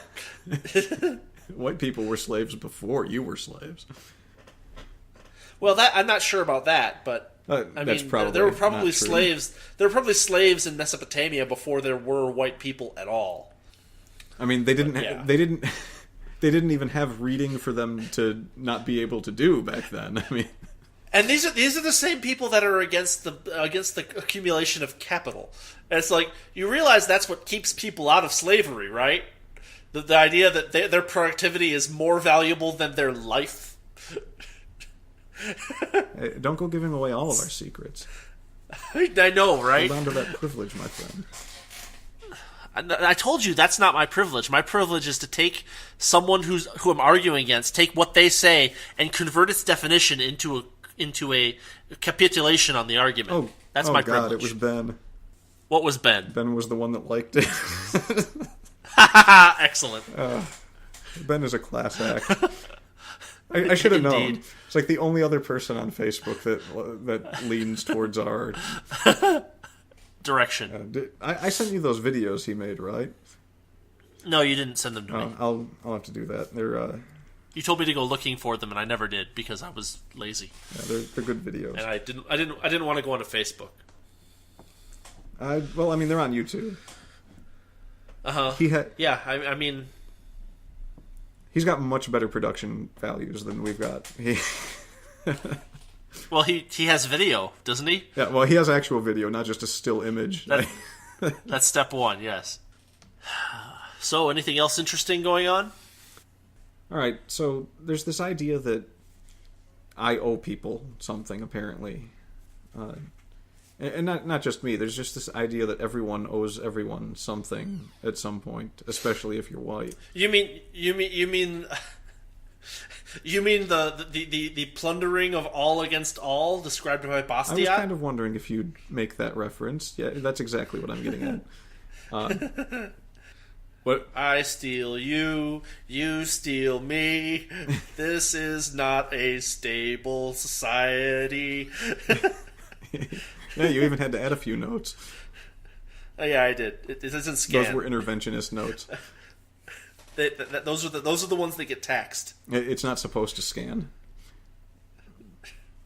White people were slaves before you were slaves. Well, that I'm not sure about that, but there were probably slaves. There were probably slaves in Mesopotamia before there were white people at all. I mean, they didn't even have reading for them to not be able to do back then. I mean, and these are the same people that are against the accumulation of capital. And it's like, you realize that's what keeps people out of slavery, right? The idea that their productivity is more valuable than their life. Hey, don't go giving away all of our secrets. I know, right? Hold on to that privilege, my friend. I told you that's not my privilege. My privilege is to take someone who I'm arguing against, take what they say, and convert its definition into a capitulation on the argument. Oh, that's my privilege. It was Ben. What was Ben? Ben was the one that liked it. Excellent. Ben is a class act. I should have known. It's like the only other person on Facebook that leans towards our direction. I sent you those videos he made, right? No, you didn't send them to me. I'll have to do that. They're you told me to go looking for them, and I never did because I was lazy. Yeah, they're good videos. And I didn't want to go onto Facebook. Well, I mean, they're on YouTube. Yeah, I mean, he's got much better production values than we've got. Well, he has video, doesn't he? Yeah, well, he has actual video, not just a still image. That's step one, yes. So, anything else interesting going on? All right, so there's this idea that I owe people something, apparently. And not just me. There's just this idea that everyone owes everyone something at some point, especially if you're white. You mean the plundering of all against all described by Bastiat? I was kind of wondering if you'd make that reference. Yeah, that's exactly what I'm getting at. What? I steal you, you steal me. This is not a stable society. Yeah, you even had to add a few notes. Oh, yeah, I did. It doesn't scan. Those were interventionist notes. Those are the ones that get taxed. It's not supposed to scan.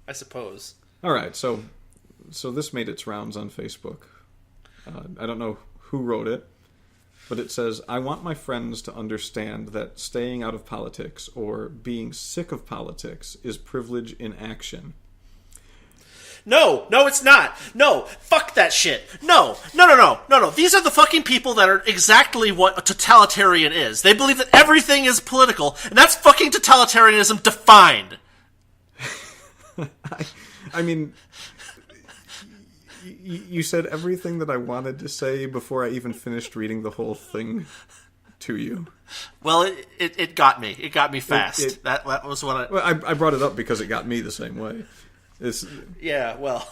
I suppose. All right, so this made its rounds on Facebook. I don't know who wrote it, but it says, "I want my friends to understand that staying out of politics or being sick of politics is privilege in action." No, it's not. No, fuck that shit. No. These are the fucking people that are exactly what a totalitarian is. They believe that everything is political, and that's fucking totalitarianism defined. I mean, you said everything that I wanted to say before I even finished reading the whole thing to you. Well, it got me. It got me fast. That was what I... Well, I brought it up because it got me the same way. Yeah, well...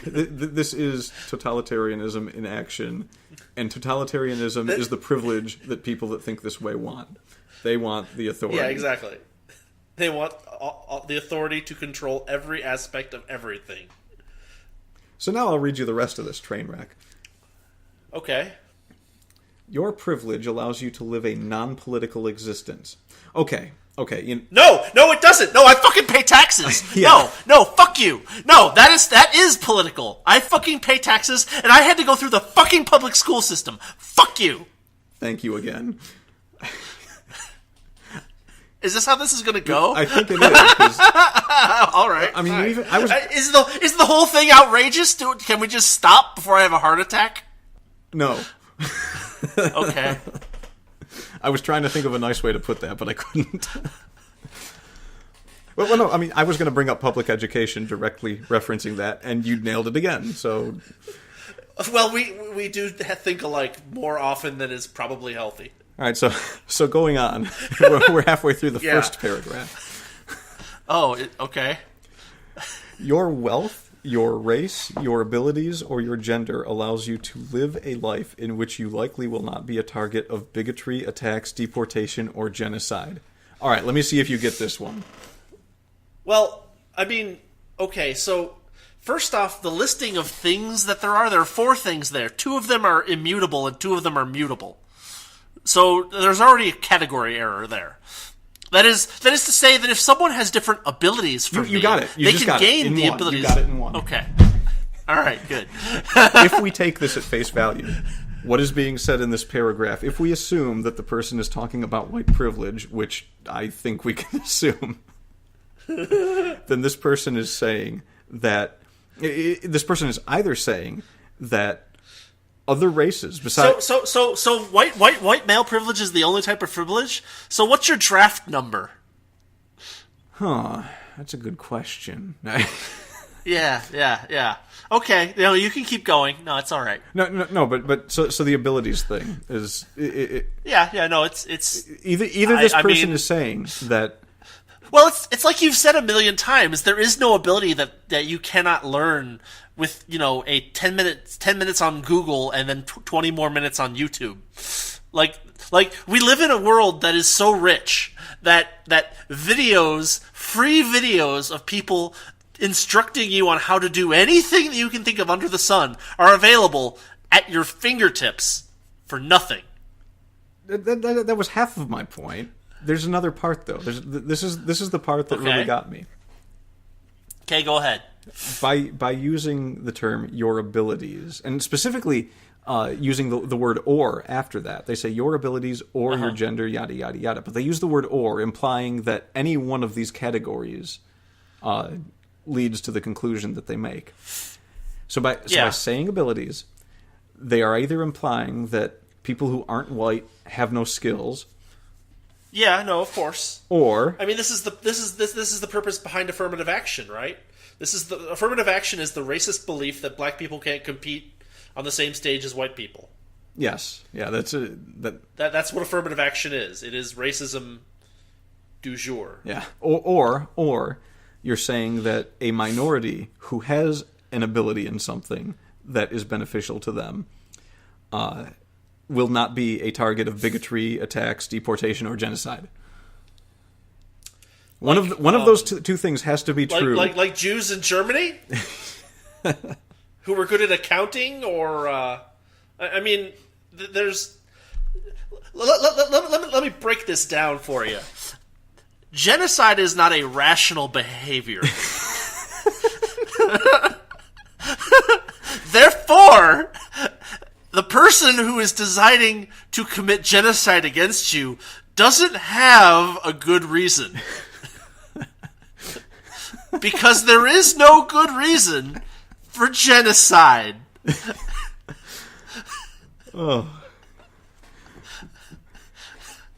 This is totalitarianism in action, and totalitarianism is the privilege that people that think this way want. They want the authority. Yeah, exactly. They want the authority to control every aspect of everything. So now I'll read you the rest of this train wreck. Okay. Your privilege allows you to live a non-political existence. Okay. No, it doesn't. No, I fucking pay taxes. Yeah. No, fuck you. No, that is political. I fucking pay taxes, and I had to go through the fucking public school system. Fuck you. Thank you again. Is this how this is going to go? I think it is. All right. I mean, right. Is the whole thing outrageous? Can we just stop before I have a heart attack? No. Okay. I was trying to think of a nice way to put that, but I couldn't. Well, no, I mean, I was going to bring up public education directly referencing that, and you nailed it again, so... Well, we do think alike more often than is probably healthy. All right, so going on. We're halfway through the first paragraph. Oh, okay. Your wealth, your race, your abilities, or your gender allows you to live a life in which you likely will not be a target of bigotry, attacks, deportation, or genocide. All right, let me see if you get this one. Well, I mean, okay, so first off, the listing of things that there are 4 things there. 2 of them are immutable and 2 of them are mutable. So there's already a category error there. That is to say that if someone has different abilities from you got it. They can gain the abilities. You got it in one. Okay. All right, good. If we take this at face value, what is being said in this paragraph, if we assume that the person is talking about white privilege, which I think we can assume, then this person is saying that... This person is either saying that other races besides... So white male privilege is the only type of privilege? So what's your draft number? Huh. That's a good question. Yeah. Okay, you can keep going. No, it's all right. No, but so the abilities thing is... it's... Either this person is saying that... Well, it's like you've said a million times. There is no ability that you cannot learn with, a 10 minutes on Google and then 20 more minutes on YouTube. Like we live in a world that is so rich that free videos of people instructing you on how to do anything that you can think of under the sun are available at your fingertips for nothing. That was half of my point. There's another part, though. This is the part that really got me. Okay, go ahead. By using the term "your abilities," and specifically using the word "or" after that, they say your abilities or your gender, yada yada yada. But they use the word "or," implying that any one of these categories leads to the conclusion that they make. So by saying abilities, they are either implying that people who aren't white have no skills. Yeah, no, of course. Or I mean, this is the purpose behind affirmative action, right? Affirmative action is the racist belief that black people can't compete on the same stage as white people. Yes, yeah, that's what affirmative action is. It is racism du jour. Yeah, or you're saying that a minority who has an ability in something that is beneficial to them will not be a target of bigotry, attacks, deportation, or genocide. One of those two things has to be true. Like Jews in Germany, who were good at accounting, or I mean, there's. Let me break this down for you. Genocide is not a rational behavior. Therefore, the person who is deciding to commit genocide against you doesn't have a good reason. Because there is no good reason for genocide. Oh.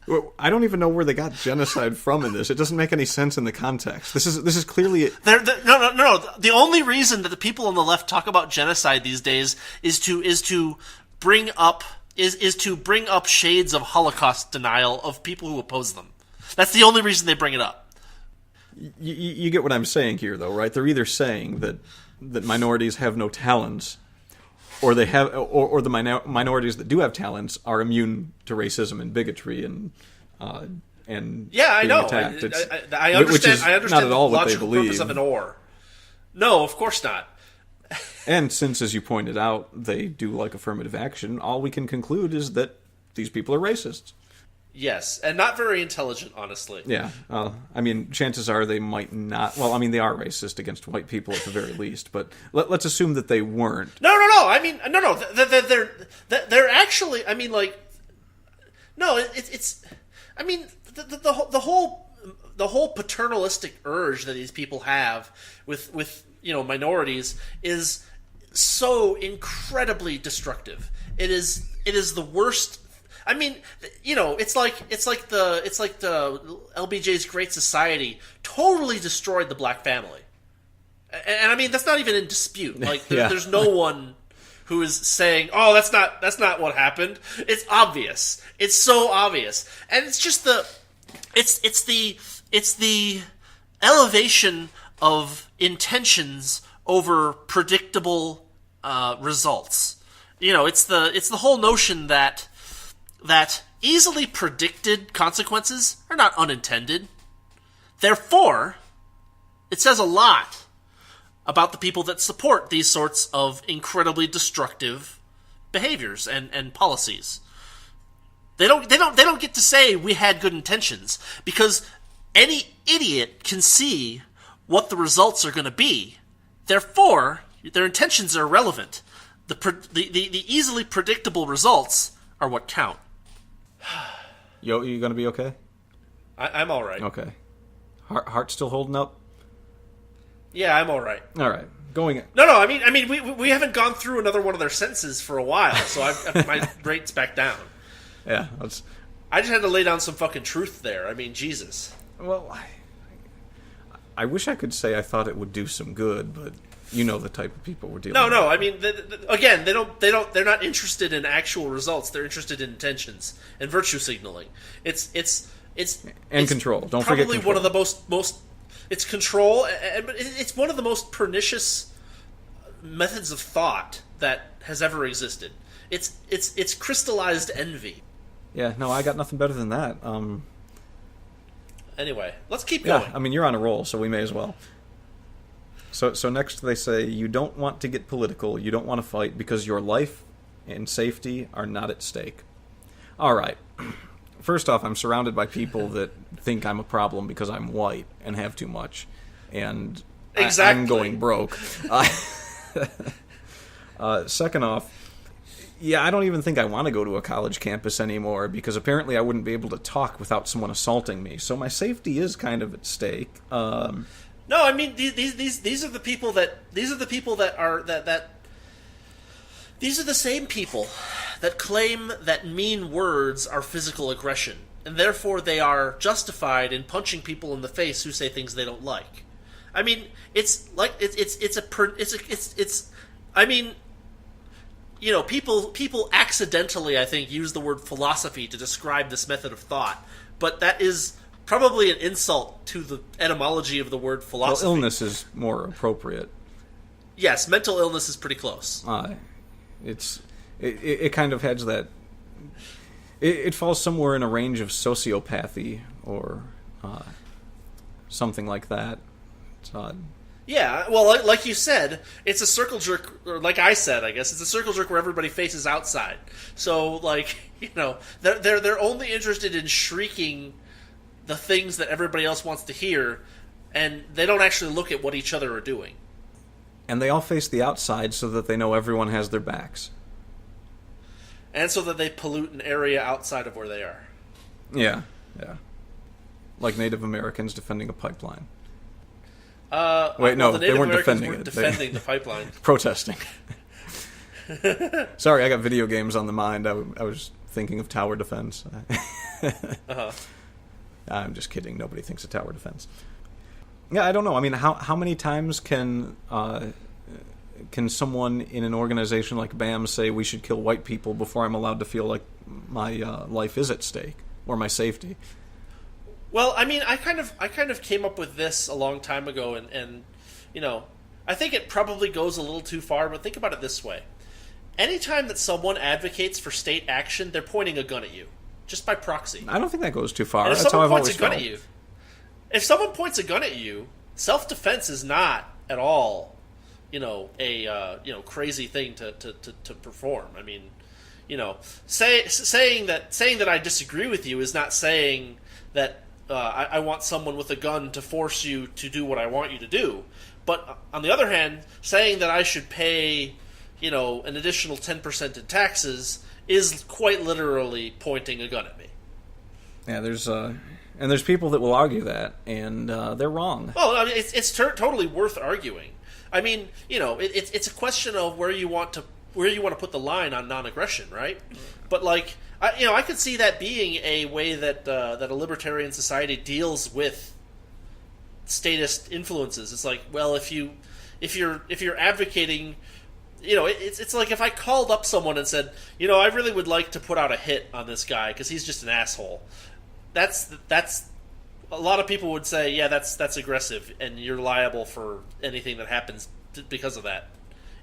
Well, I don't even know where they got genocide from in this. It doesn't make any sense in the context. This is clearly... No. The only reason that the people on the left talk about genocide these days is to bring up shades of Holocaust denial of people who oppose them. That's the only reason they bring it up. You get what I'm saying here, though, right? They're either saying that minorities have no talents, or they have, or the minorities that do have talents are immune to racism and bigotry and yeah, I know. I understand. Which is I understand not at all the what they logical believe. Purpose of an or. No, of course not. And since, as you pointed out, they do like affirmative action, all we can conclude is that these people are racists. Yes, and not very intelligent, honestly. Yeah. I mean, chances are they might not... Well, I mean, they are racist against white people at the very least, but let's assume that they weren't. No. I mean, no. They're actually... I mean, like... No, it's... I mean, the whole paternalistic urge that these people have with minorities is so incredibly destructive. It is the worst. I mean, it's like the LBJ's Great Society totally destroyed the black family, and I mean that's not even in dispute. Like there's no one who is saying, "Oh, that's not what happened." It's obvious. It's so obvious, and it's just it's the elevation of intentions over predictable results. It's the whole notion that easily predicted consequences are not unintended. Therefore, it says a lot about the people that support these sorts of incredibly destructive behaviors and policies. They don't get to say we had good intentions, because any idiot can see what the results are going to be. Therefore, their intentions are irrelevant. The easily predictable results are what count. Yo, you gonna be okay? I'm all right. Okay. Heart still holding up? Yeah, I'm all right. All right. Going in. No. I mean, we haven't gone through another one of their sentences for a while, so my rate's back down. Yeah, I just had to lay down some fucking truth there. I mean, Jesus. Well, I wish I could say I thought it would do some good, but you know the type of people we're dealing with. No. I mean, again, they're not interested in actual results. They're interested in intentions and virtue signaling. It's control. Don't forget control. Probably one of the most. It's control, but it's one of the most pernicious methods of thought that has ever existed. It's crystallized envy. Yeah, no, I got nothing better than that. Anyway, let's keep going. Yeah, I mean, you're on a roll, so we may as well. So next they say, you don't want to get political, you don't want to fight, because your life and safety are not at stake. All right. First off, I'm surrounded by people that think I'm a problem because I'm white and have too much. And exactly. I'm going broke. Second off, yeah, I don't even think I want to go to a college campus anymore, because apparently I wouldn't be able to talk without someone assaulting me. So my safety is kind of at stake. No, I mean these are the people that these are the same people that claim that mean words are physical aggression, and therefore they are justified in punching people in the face who say things they don't like. I mean, I mean, people accidentally, I think, use the word philosophy to describe this method of thought, but that is probably an insult to the etymology of the word philosophy. Well, illness is more appropriate. Yes, mental illness is pretty close. It kind of has that. It falls somewhere in a range of sociopathy or something like that. It's odd. Yeah, well, like you said, it's a circle jerk, or like I said, I guess it's a circle jerk where everybody faces outside. So, they're only interested in shrieking the things that everybody else wants to hear, and they don't actually look at what each other are doing. And they all face the outside so that they know everyone has their backs. And so that they pollute an area outside of where they are. Yeah. Like Native Americans defending a pipeline. Wait, no, the they weren't Americans defending weren't it. defending the pipeline. Protesting. Sorry, I got video games on the mind. I was thinking of tower defense. Uh-huh. I'm just kidding. Nobody thinks of tower defense. Yeah, I don't know. I mean, how many times can someone in an organization like BAM say we should kill white people before I'm allowed to feel like my life is at stake or my safety? Well, I mean, I kind of came up with this a long time ago, and I think it probably goes a little too far. But think about it this way: anytime that someone advocates for state action, they're pointing a gun at you, just by proxy. I don't think that goes too far. If That's how I've always felt. If someone points a gun at you, self-defense is not at all, crazy thing to perform. I mean, saying that I disagree with you is not saying that I want someone with a gun to force you to do what I want you to do. But on the other hand, saying that I should pay, an additional 10% in taxes is quite literally pointing a gun at me. Yeah, there's people that will argue that, and they're wrong. Well, I mean, it's totally worth arguing. I mean, it's a question of where you want to put the line on non-aggression, right? But I could see that being a way that a libertarian society deals with statist influences. It's like, well, if you're advocating, it's like if I called up someone and said, I really would like to put out a hit on this guy because he's just an asshole. That's a lot of people would say, yeah, that's aggressive, and you're liable for anything that happens because of that.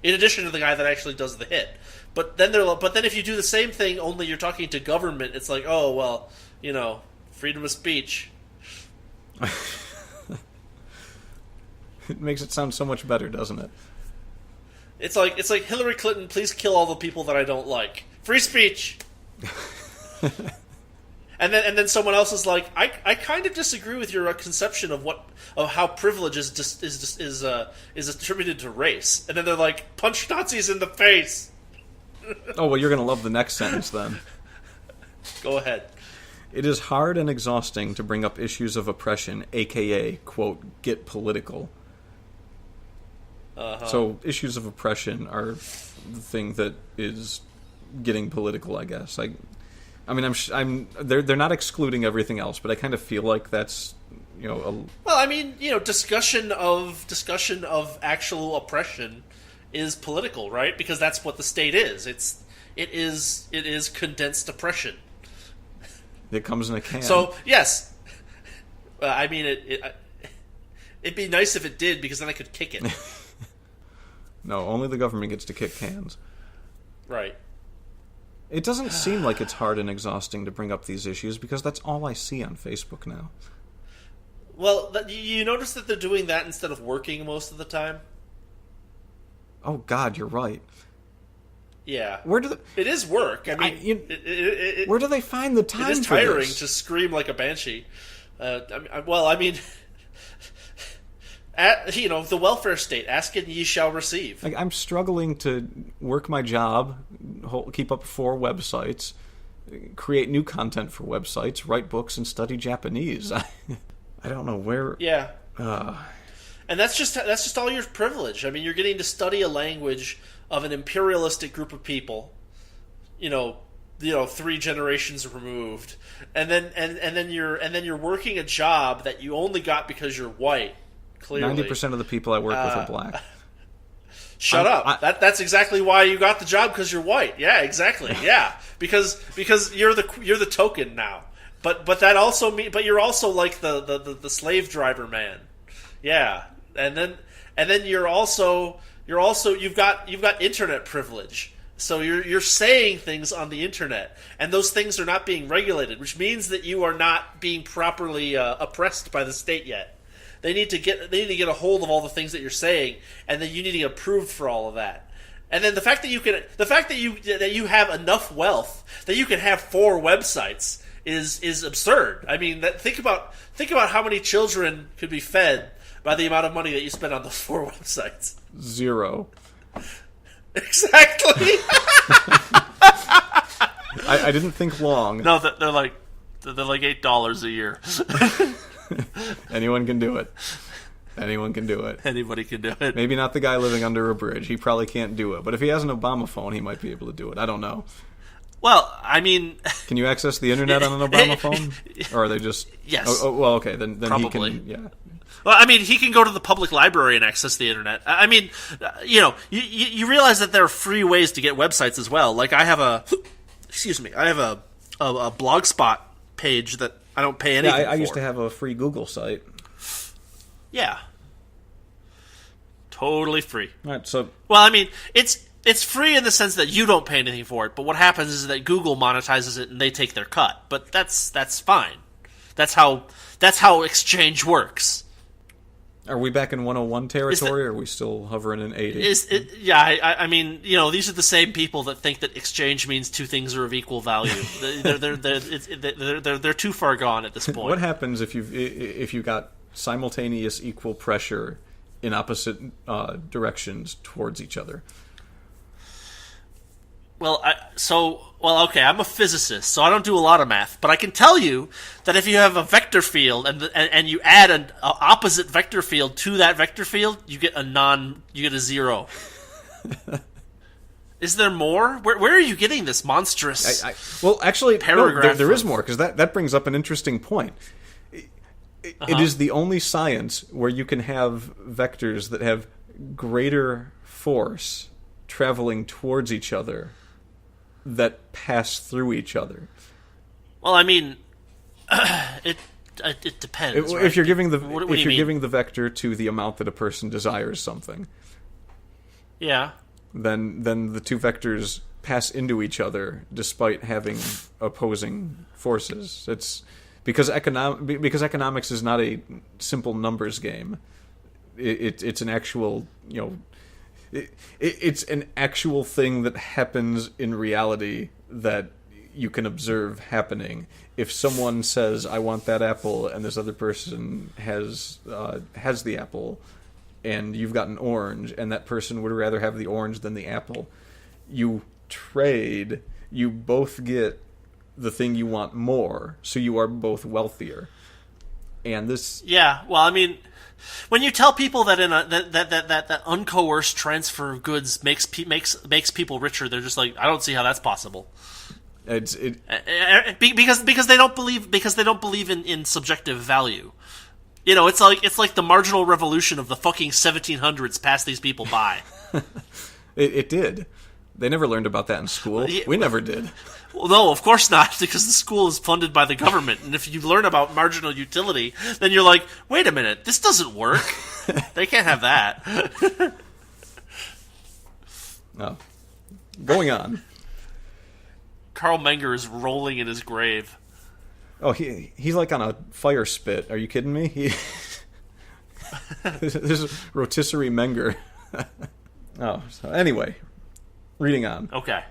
In addition to the guy that actually does the hit, but then if you do the same thing, only you're talking to government, it's like, oh well, freedom of speech. It makes it sound so much better, doesn't it? It's like Hillary Clinton, please kill all the people that I don't like. Free speech. And then someone else is like, I kind of disagree with your conception of how privilege is attributed to race. And then they're like, punch Nazis in the face. Oh well, you're gonna love the next sentence then. Go ahead. It is hard and exhausting to bring up issues of oppression, aka, quote, get political. Uh-huh. So issues of oppression are the thing that is getting political, I guess. I mean, they're not excluding everything else, but I kind of feel like that's, Well, I mean, discussion of actual oppression is political, right? Because that's what the state is. It is condensed oppression. It comes in a can. So yes, I mean it'd be nice if it did, because then I could kick it. No, only the government gets to kick cans. Right. It doesn't seem like it's hard and exhausting to bring up these issues, because that's all I see on Facebook now. Well, you notice that they're doing that instead of working most of the time? Oh, God, you're right. Yeah. It is work. I mean, where do they find the time for this? It is tiring to scream like a banshee. I mean, the welfare state, ask and ye shall receive. I'm struggling to work my job, keep up 4 websites, create new content for websites, write books, and study Japanese. I don't know where. Yeah. And that's just all your privilege. I mean, you're getting to study a language of an imperialistic group of people, 3 generations removed, and then you're working a job that you only got because you're white. Clearly, 90% of the people I work with are black. Shut up. That's exactly why you got the job, because you're white. Yeah, exactly. Yeah, because you're the token now. But that also but you're also like the slave driver man. Yeah, and then you've got internet privilege. So you're saying things on the internet, and those things are not being regulated, which means that you are not being properly oppressed by the state yet. They need to get a hold of all the things that you're saying, and then you need to get approved for all of that. And then the fact that you have enough wealth that you can have 4 websites is absurd. I mean, think about how many children could be fed by the amount of money that you spend on those 4 websites. 0. Exactly. I didn't think long. No, they're like $8 a year. Anyone can do it. Anyone can do it. Anybody can do it. Maybe not the guy living under a bridge. He probably can't do it. But if he has an Obama phone, he might be able to do it. I don't know. Well, I mean... Can you access the internet on an Obama phone? Or are they just... Yes. Oh, well, okay. Then probably. He can... Yeah. Well, I mean, he can go to the public library and access the internet. I mean, you realize that there are free ways to get websites as well. Like, I have a Blogspot page that I don't pay anything for. I used to have a free Google site. Yeah. Totally free. All right, so... Well, I mean, it's free in the sense that you don't pay anything for it, but what happens is that Google monetizes it and they take their cut. But that's fine. That's how exchange works. Are we back in 101 territory, or are we still hovering in 80? I mean, these are the same people that think that exchange means two things are of equal value. They're too far gone at this point. What happens if you got simultaneous equal pressure in opposite directions towards each other? Okay, I'm a physicist, so I don't do a lot of math, but I can tell you that if you have a vector field and you add an opposite vector field to that vector field, you get a zero. Is there more? Where are you getting this monstrous? Paragraph? There is more, because that brings up an interesting point. It is the only science where you can have vectors that have greater force traveling towards each other that pass through each other. Well, I mean, it depends. If you're giving giving the vector to the amount that a person desires something, yeah, then the two vectors pass into each other despite having opposing forces. It's because economics is not a simple numbers game. It's an actual It's an actual thing that happens in reality that you can observe happening. If someone says, "I want that apple," and this other person has the apple, and you've got an orange, and that person would rather have the orange than the apple, you trade. You both get the thing you want more, so you are both wealthier. And this, yeah. Well, I mean, when you tell people that that uncoerced transfer of goods makes people richer, they're just like, I don't see how that's possible. Because they don't believe in subjective value. It's like the marginal revolution of the fucking 1700s passed these people by. It did. They never learned about that in school. We never did. Well, no, of course not, because the school is funded by the government, and if you learn about marginal utility, then you're like, wait a minute, this doesn't work. They can't have that. No. Going on. Carl Menger is rolling in his grave. Oh, he's like on a fire spit. Are you kidding me? This is rotisserie Menger. Oh, so anyway, reading on. Okay.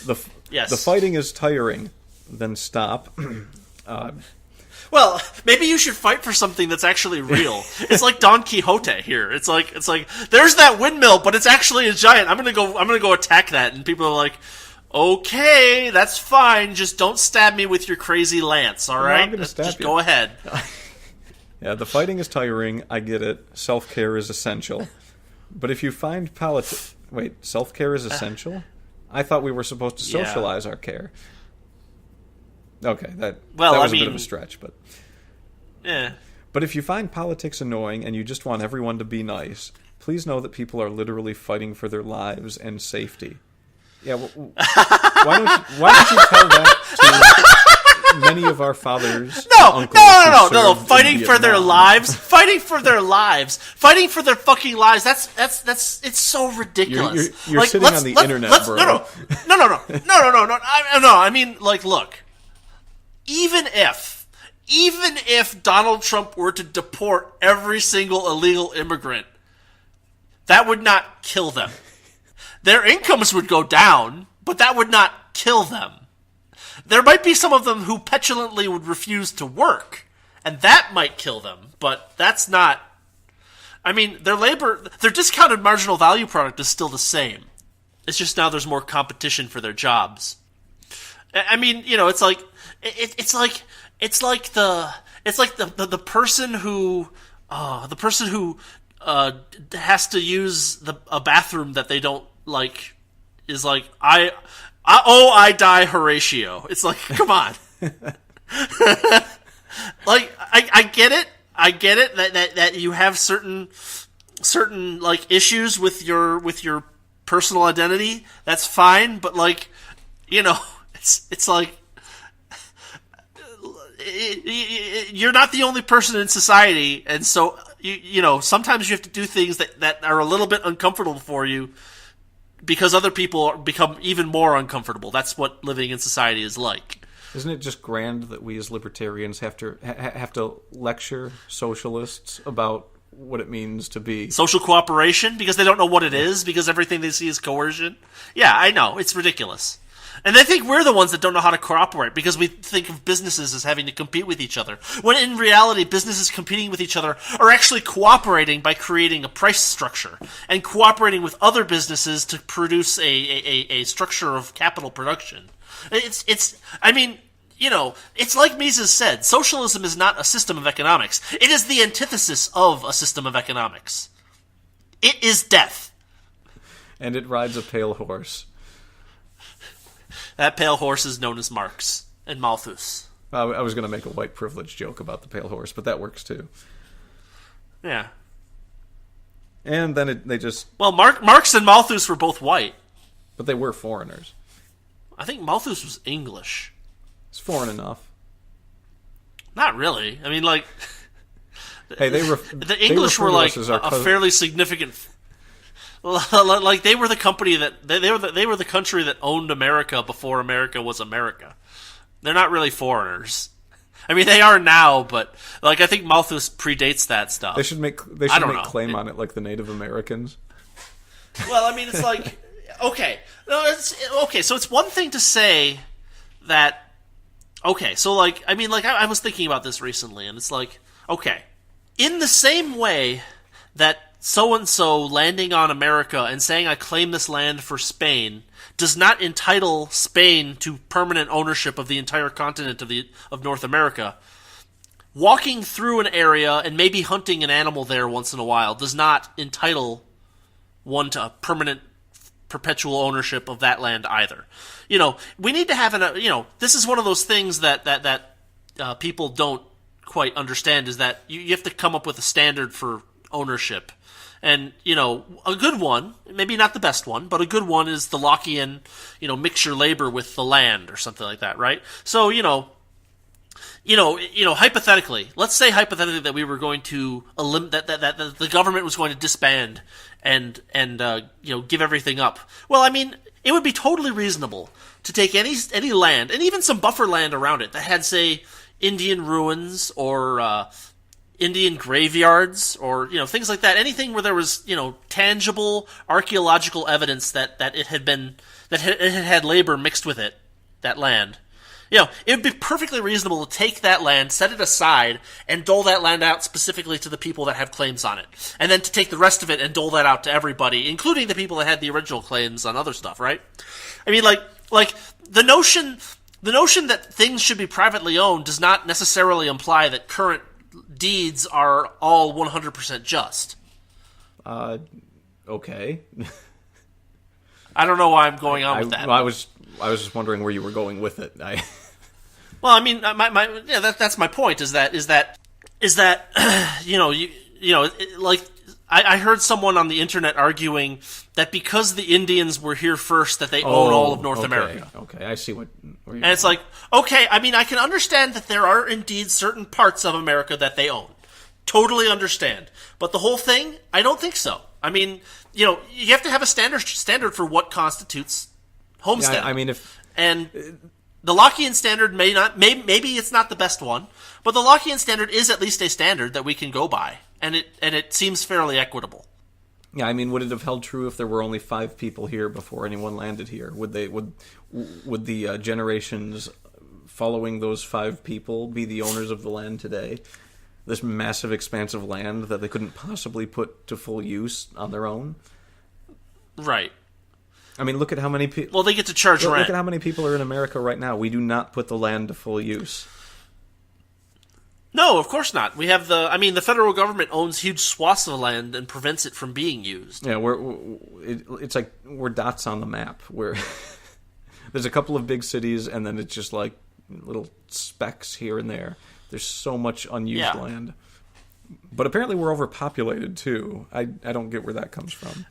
The fighting is tiring. Then stop. Well, maybe you should fight for something that's actually real. It's like Don Quixote here. It's like there's that windmill, but it's actually a giant. I'm gonna go attack that, and people are like, okay, that's fine. Just don't stab me with your crazy lance. All right, just go ahead. Yeah, the fighting is tiring. I get it. Self-care is essential. But if you find self-care is essential? I thought we were supposed to socialize our care. Okay, that was a bit of a stretch, but... Yeah. But if you find politics annoying and you just want everyone to be nice, please know that people are literally fighting for their lives and safety. Yeah, why don't you tell that to many of our fathers? No. Fighting for their lives, fighting for their fucking lives. That's it's so ridiculous. You're sitting on the internet, bro. No. I mean, like, look. Even if Donald Trump were to deport every single illegal immigrant, that would not kill them. Their incomes would go down, but that would not kill them. There might be some of them who petulantly would refuse to work, and that might kill them, but that's not... I mean, their discounted marginal value product is still the same. It's just now there's more competition for their jobs. I mean, it's like the person who has to use a bathroom that they don't like is like I die Horatio. It's like, come on. Like I get it that you have certain like issues with your personal identity. That's fine, but like, it's like you're not the only person in society, and so sometimes you have to do things that are a little bit uncomfortable for you because other people become even more uncomfortable. That's what living in society is like. Isn't it just grand that we as libertarians have to lecture socialists about what it means to be social cooperation, because they don't know what it is, because everything they see is coercion. Yeah, I know, it's ridiculous. And they think we're the ones that don't know how to cooperate, because we think of businesses as having to compete with each other, when in reality businesses competing with each other are actually cooperating by creating a price structure and cooperating with other businesses to produce a structure of capital production. It's like Mises said, socialism is not a system of economics. It is the antithesis of a system of economics. It is death. And it rides a pale horse. That pale horse is known as Marx and Malthus. I was going to make a white privilege joke about the pale horse, but that works too. Yeah. And then they just... Well, Marx and Malthus were both white. But they were foreigners. I think Malthus was English. It's foreign enough. Not really. I mean, like... Hey, the English were like a fairly significant... Like they were the company that they were the country that owned America before America was America. They're not really foreigners. I mean, they are now, but like I think Malthus predates that stuff. They should make claim on it like the Native Americans. Well, I mean, it's like okay, so it's one thing to say that okay, so like I mean, like I was thinking about this recently, and it's like okay, in the same way that so-and-so landing on America and saying I claim this land for Spain does not entitle Spain to permanent ownership of the entire continent of North America. Walking through an area and maybe hunting an animal there once in a while does not entitle one to a permanent, perpetual ownership of that land either. You know, we need to have this is one of those things that people don't quite understand, is that you have to come up with a standard for ownership. And, a good one, maybe not the best one, but a good one is the Lockean, mix your labor with the land or something like that, right? So, hypothetically, let's say hypothetically that we were going to that the government was going to disband and give everything up. Well, I mean, it would be totally reasonable to take any land, and even some buffer land around it that had, say, Indian ruins or Indian graveyards or things like that, anything where there was tangible archaeological evidence that it had labor mixed with it, that land. It would be perfectly reasonable to take that land, set it aside, and dole that land out specifically to the people that have claims on it, and then to take the rest of it and dole that out to everybody, including the people that had the original claims on other stuff, right? I mean, like the notion that things should be privately owned does not necessarily imply that current deeds are all 100% just. Okay. I don't know why I'm going on with that. I was just wondering where you were going with it. Well, I mean, that's my point. Is that I heard someone on the internet arguing that because the Indians were here first, that they own all of North America. Okay, I see where you're going. It's like, okay, I mean, I can understand that there are indeed certain parts of America that they own. Totally understand. But the whole thing, I don't think so. I mean, you have to have a standard for what constitutes homestead. Yeah, I mean, and the Lockean standard maybe it's not the best one, but the Lockean standard is at least a standard that we can go by, and it seems fairly equitable. Yeah, I mean, would it have held true if there were only 5 people here before anyone landed here? Would the generations following those 5 people be the owners of the land today? This massive expanse of land that they couldn't possibly put to full use on their own? Right. I mean, look at how many people... Well, they get to charge rent. Look at how many people are in America right now. We do not put the land to full use. No, of course not. We have the federal government owns huge swaths of land and prevents it from being used. Yeah, it's like we're dots on the map. There's a couple of big cities, and then it's just like little specks here and there. There's so much unused land. But apparently we're overpopulated, too. I don't get where that comes from.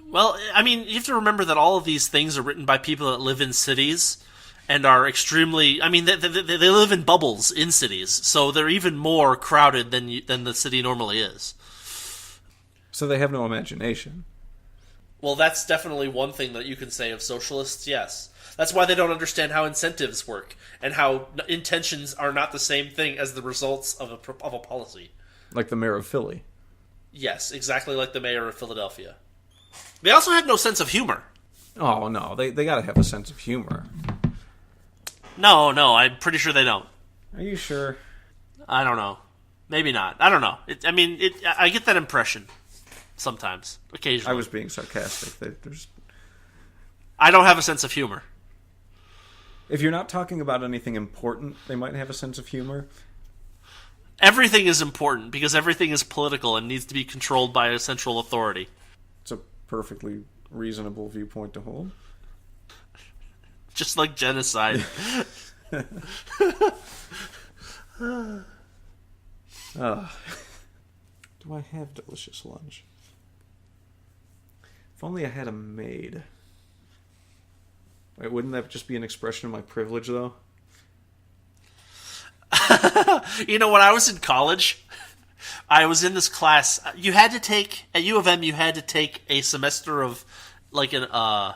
Well, I mean, you have to remember that all of these things are written by people that live in cities and are extremely... I mean, they live in bubbles in cities, so they're even more crowded than the city normally is. So they have no imagination. Well, that's definitely one thing that you can say of socialists, yes. That's why they don't understand how incentives work and how intentions are not the same thing as the results of a policy. Like the mayor of Philly. Yes, exactly like the mayor of Philadelphia. They also had no sense of humor. Oh, no. They gotta have a sense of humor. No, I'm pretty sure they don't. Are you sure? I don't know. Maybe not. I don't know. I get that impression sometimes, occasionally. I was being sarcastic. I don't have a sense of humor. If you're not talking about anything important, they might have a sense of humor. Everything is important because everything is political and needs to be controlled by a central authority. It's a perfectly reasonable viewpoint to hold. Just like genocide. Do I have delicious lunch? If only I had a maid. Wait, wouldn't that just be an expression of my privilege, though? You know, when I was in college, I was in this class. You had to take at U of M. You had to take a semester of like a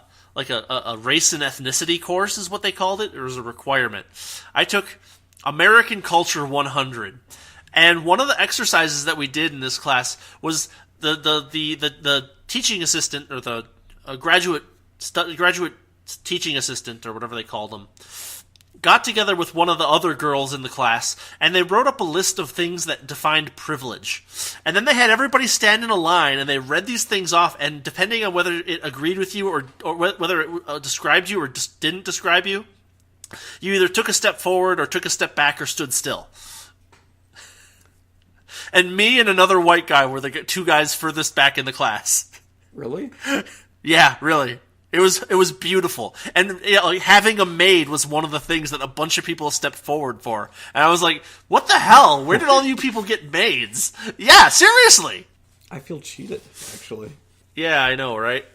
race and ethnicity course, is what they called it. It was a requirement. I took American Culture 100, and one of the exercises that we did in this class was the teaching assistant or the graduate teaching assistant or whatever they called them got together with one of the other girls in the class, and they wrote up a list of things that defined privilege. And then they had everybody stand in a line, and they read these things off, and depending on whether it agreed with you or whether it described you or just didn't describe you, you either took a step forward or took a step back or stood still. And me and another white guy were the two guys furthest back in the class. Really? Yeah, really. It was beautiful, and like, having a maid was one of the things that a bunch of people stepped forward for. And I was like, "What the hell? Where did all you people get maids?" Yeah, seriously. I feel cheated, actually. Yeah, I know, right?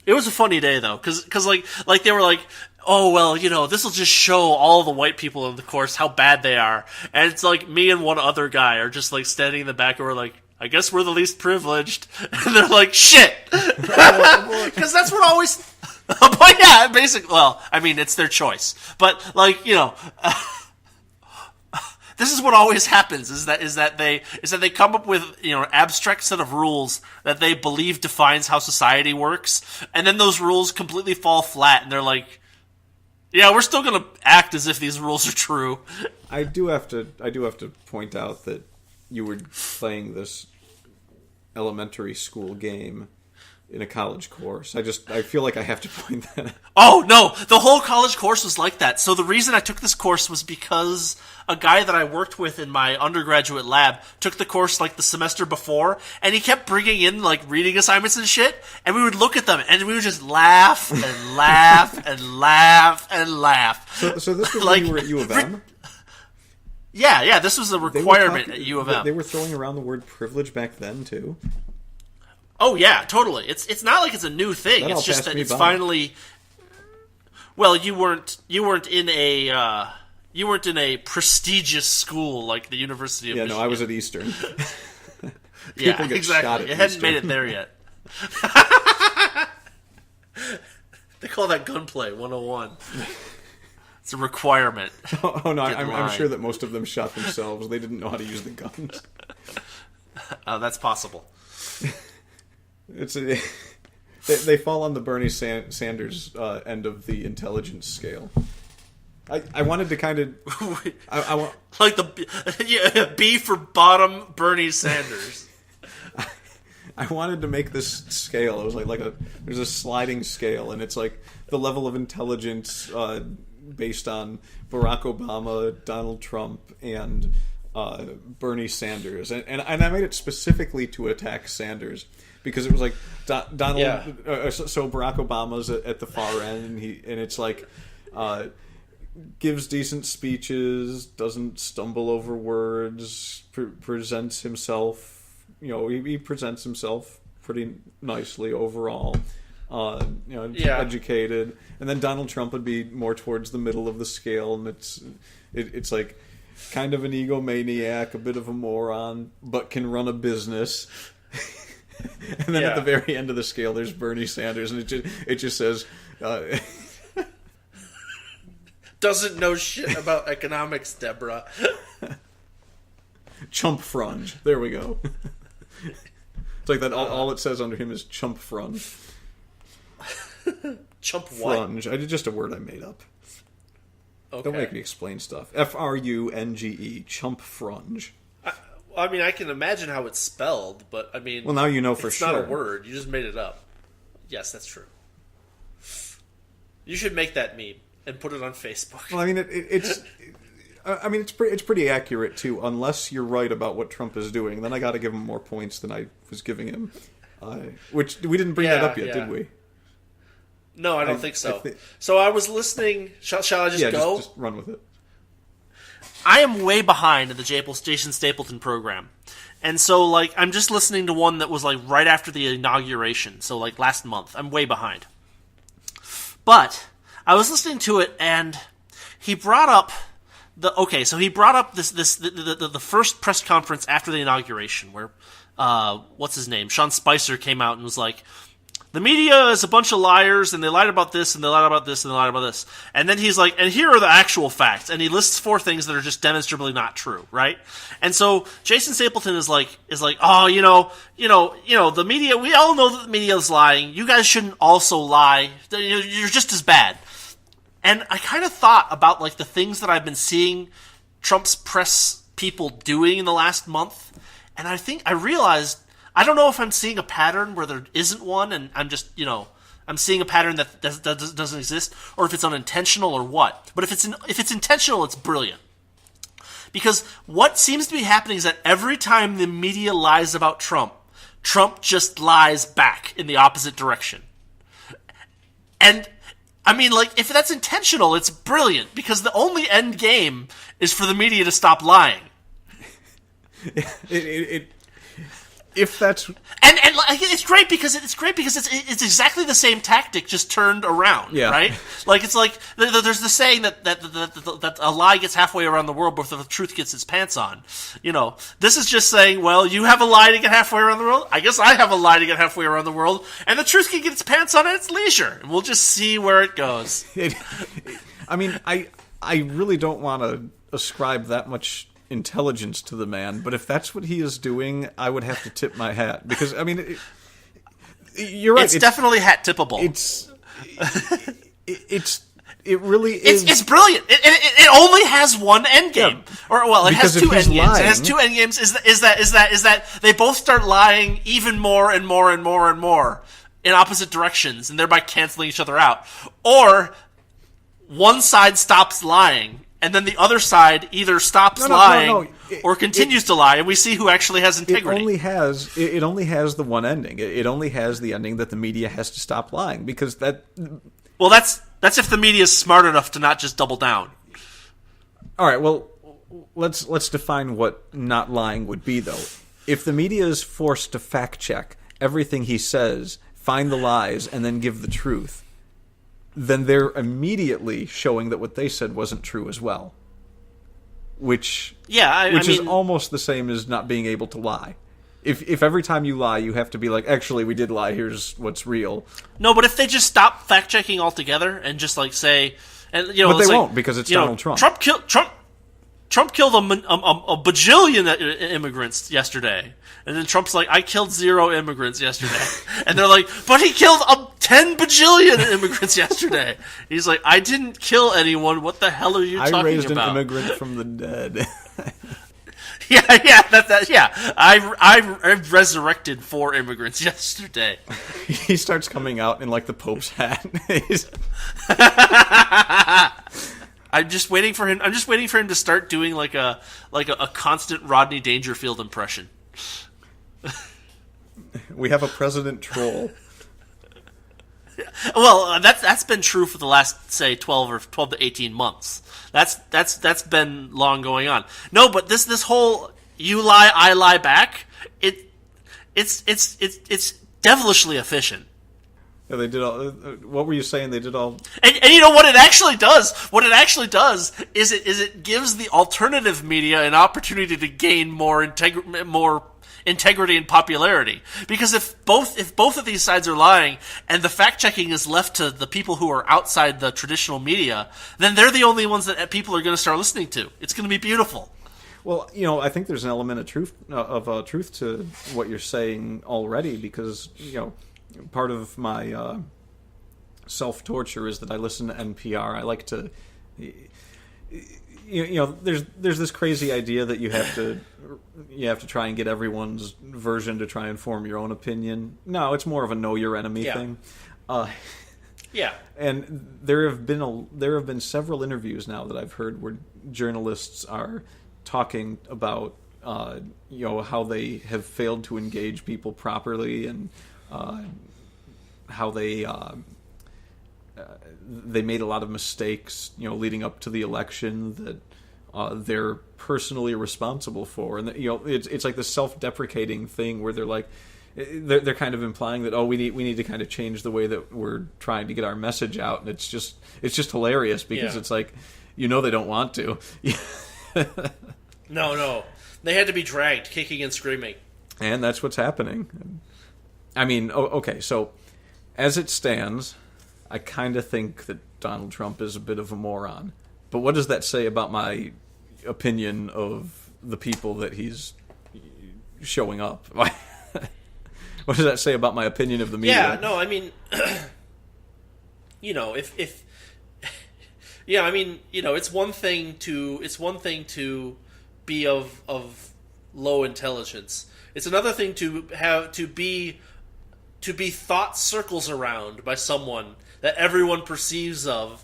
It was a funny day though, because like they were like, "Oh well, you know, this will just show all the white people in the course how bad they are," and it's like me and one other guy are just like standing in the back, and we're like, I guess we're the least privileged. And they're like, shit! Because that's what always... But yeah, basically... Well, I mean, it's their choice. But, like, you know... this is what always happens, is that they come up with, you know, an abstract set of rules that they believe defines how society works, and then those rules completely fall flat, and they're like, yeah, we're still gonna act as if these rules are true. I do have to point out that you were playing this elementary school game in a college course. I feel like I have to point that out. Oh, no! The whole college course was like that. So the reason I took this course was because a guy that I worked with in my undergraduate lab took the course like the semester before, and he kept bringing in like reading assignments and shit, and we would look at them, and we would just laugh and laugh and laugh and laugh. So this was like, when you were at U of M? Yeah, this was a requirement at U of M. They were throwing around the word privilege back then, too? Oh, yeah, totally. It's not like it's a new thing. It's just that it's finally... Well, you weren't in a prestigious school like the University of Michigan. Yeah, no, I was at Eastern. Yeah, exactly. It hadn't made it there yet. They call that gunplay 101. It's a requirement. Oh no, I'm sure that most of them shot themselves. They didn't know how to use the guns. That's possible. They fall on the Bernie Sanders end of the intelligence scale. I wanted to kind of I want like the B for bottom Bernie Sanders. I wanted to make this scale. It was there's a sliding scale, and it's like the level of intelligence based on Barack Obama, Donald Trump, and Bernie Sanders, and I made it specifically to attack Sanders because it was like Donald. Yeah. So Barack Obama's at the far end, and it's like gives decent speeches, doesn't stumble over words, presents himself. You know, he presents himself pretty nicely overall. Educated, and then Donald Trump would be more towards the middle of the scale, and it's like kind of an egomaniac, a bit of a moron, but can run a business. And then at the very end of the scale, there's Bernie Sanders, and it just says doesn't know shit about economics, Deborah. Chump frunge. There we go. It's like that. All it says under him is chump frunge. Chump what? Frunge. Just a word I made up. Okay. Don't make me explain stuff. Frunge. Chump frunge. I mean, I can imagine how it's spelled, but I mean... Well, now you know for sure. It's not a word. You just made it up. Yes, that's true. You should make that meme and put it on Facebook. Well, I mean, it's pretty accurate too. Unless you're right about what Trump is doing, then I got to give him more points than I was giving him. Which we didn't bring that up yet, did we? No, I don't think so. So I was listening. Shall I just go? Just run with it. I am way behind in the Jason Stapleton program. And so, like, I'm just listening to one that was, like, right after the inauguration. So, like, last month. I'm way behind. But I was listening to it, and he brought up the first press conference after the inauguration where, what's his name? Sean Spicer came out and was like, the media is a bunch of liars, and they lied about this, and they lied about this, and they lied about this. And then he's like, and here are the actual facts. And he lists 4 things that are just demonstrably not true, right? And so Jason Stapleton is like, oh, the media, we all know that the media is lying. You guys shouldn't also lie. You're just as bad. And I kind of thought about, like, the things that I've been seeing Trump's press people doing in the last month. And I realized, I don't know if I'm seeing a pattern where there isn't one, and I'm just, I'm seeing a pattern that doesn't exist, or if it's unintentional or what. But if it's intentional, it's brilliant. Because what seems to be happening is that every time the media lies about Trump just lies back in the opposite direction. And, I mean, like, if that's intentional, it's brilliant, because the only end game is for the media to stop lying. If that's and it's great because it's exactly the same tactic just turned around, right? Like, it's like there's the saying that a lie gets halfway around the world before the truth gets its pants on. This is just saying, well, you have a lie to get halfway around the world. I guess I have a lie to get halfway around the world, and the truth can get its pants on at its leisure, and we'll just see where it goes. I mean, I really don't want to ascribe that much intelligence to the man, but if that's what he is doing, I would have to tip my hat, because I mean, you're right. It's definitely hat tippable. It really is. It's brilliant. It only has one end game, it has 2 end games. It has 2 end games. Is that they both start lying even more and more and more and more in opposite directions, and thereby canceling each other out, or one side stops lying, and then the other side either stops lying or continues to lie, and we see who actually has integrity. It only has the one ending. It only has the ending that the media has to stop lying, because that... Well, that's if the media is smart enough to not just double down. All right, well, let's define what not lying would be, though. If the media is forced to fact-check everything he says, find the lies, and then give the truth, then they're immediately showing that what they said wasn't true as well. Which is almost the same as not being able to lie. If every time you lie, you have to be like, actually, we did lie, here's what's real. No, but if they just stop fact-checking altogether and just, like, say... But they won't, because it's Donald Trump. Trump killed a bajillion immigrants yesterday. And then Trump's like, I killed 0 immigrants yesterday. And they're like, but he killed 10 bajillion immigrants yesterday. He's like, I didn't kill anyone. What the hell are you talking about? I raised an immigrant from the dead. I resurrected 4 immigrants yesterday. He starts coming out in, like, the Pope's hat. I'm just waiting for him to start doing like a constant Rodney Dangerfield impression. We have a president troll. Well, that's been true for the last, say, 12 to 18 months. That's been long going on. No, but this whole you lie, I lie back, it's devilishly efficient. Yeah, they did all. What were you saying? They did all. And you know what it actually does? What it actually does is it gives the alternative media an opportunity to gain more integrity and popularity. Because if both of these sides are lying and the fact checking is left to the people who are outside the traditional media, then they're the only ones that people are going to start listening to. It's going to be beautiful. Well, I think there's an element of truth to what you're saying already, because part of my self-torture is that I listen to NPR. I like to, there's this crazy idea that you have to try and get everyone's version to try and form your own opinion. No, it's more of a know your enemy thing. Yeah. And there have been several interviews now that I've heard where journalists are talking about how they have failed to engage people properly, and how they made a lot of mistakes leading up to the election that they're personally responsible for, and it's like this self-deprecating thing where they're like, they're kind of implying that we need to kind of change the way that we're trying to get our message out, and it's just hilarious because it's like they don't want to. No, they had to be dragged kicking and screaming, and that's what's happening. I mean, okay, so as it stands, I kind of think that Donald Trump is a bit of a moron, but what does that say about my opinion of the people that he's showing up? What does that say about my opinion of the media? Yeah, no, I mean, it's one thing to be of low intelligence. It's another thing to have to be thought circles around by someone that everyone perceives of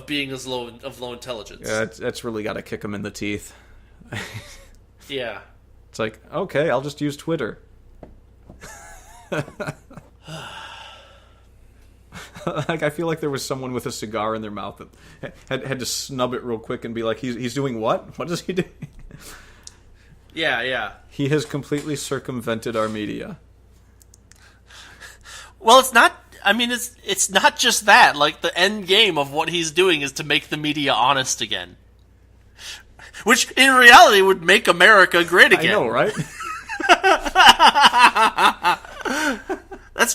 being of low intelligence. Yeah, that's really got to kick him in the teeth. Yeah, it's like, okay, I'll just use Twitter. Like, I feel like there was someone with a cigar in their mouth that had to snub it real quick and be like, he's doing what? What is he doing? Yeah. He has completely circumvented our media. Well, it's not. I mean, it's not just that. Like, the end game of what he's doing is to make the media honest again, which in reality would make America great again. I know, right?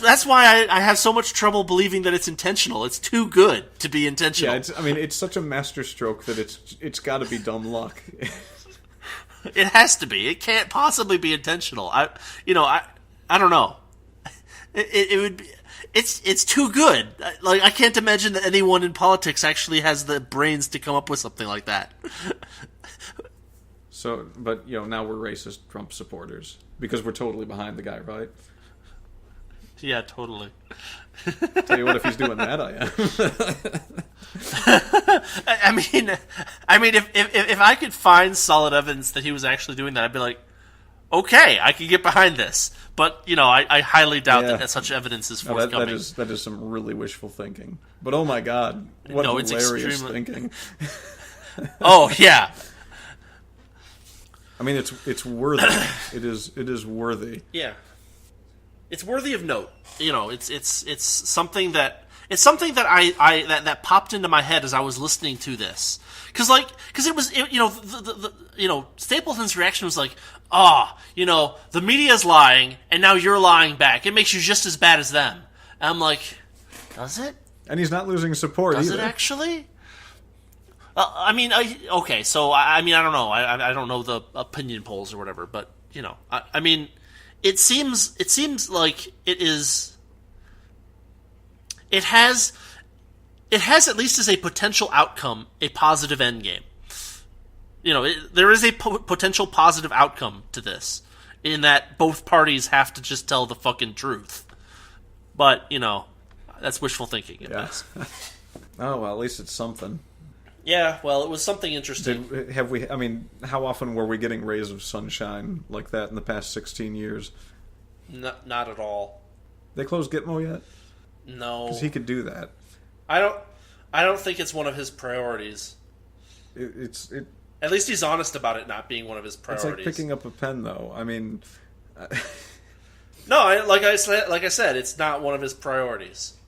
That's why I have so much trouble believing that it's intentional. It's too good to be intentional. Yeah, it's such a masterstroke that it's got to be dumb luck. It has to be. It can't possibly be intentional. I don't know. It would be. It's too good. Like, I can't imagine that anyone in politics actually has the brains to come up with something like that. So, but now we're racist Trump supporters because we're totally behind the guy, right? Yeah, totally. Tell you what, if he's doing that, I am. I mean, if I could find solid evidence that he was actually doing that, I'd be like, okay, I can get behind this. But I highly doubt that such evidence is forthcoming. That is some really wishful thinking. But oh my god, what hilarious thinking! Oh yeah. I mean, it's worthy. It is worthy. Yeah. It's worthy of note. It's something that I popped into my head as I was listening to this. Because it was Stapleton's reaction was like, the media's lying and now you're lying back. It makes you just as bad as them. And I'm like, does it? And he's not losing support either. Does it actually? Okay, so I don't know. I don't know the opinion polls or whatever, but I mean, it seems like it is. It has at least as a potential outcome a positive endgame. There is a potential positive outcome to this, in that both parties have to just tell the fucking truth. But that's wishful thinking at best. Oh well, at least it's something. Yeah, well, it was something interesting. How often were we getting rays of sunshine like that in the past 16 years? Not at all. They closed Gitmo yet? No. Because he could do that. I don't think it's one of his priorities. At least he's honest about it not being one of his priorities. It's like picking up a pen, though. I mean... No, like I said, it's not one of his priorities.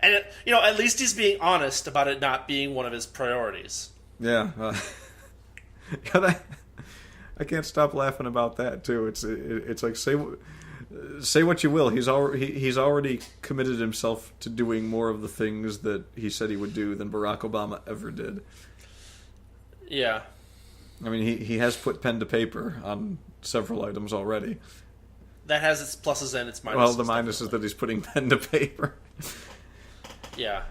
And, at least he's being honest about it not being one of his priorities. Yeah. I can't stop laughing about that, too. It's like, say what you will. He's already committed himself to doing more of the things that he said he would do than Barack Obama ever did. Yeah. I mean, he has put pen to paper on several items already. That has its pluses and its minuses. Well, the minus is that he's putting pen to paper. Yeah.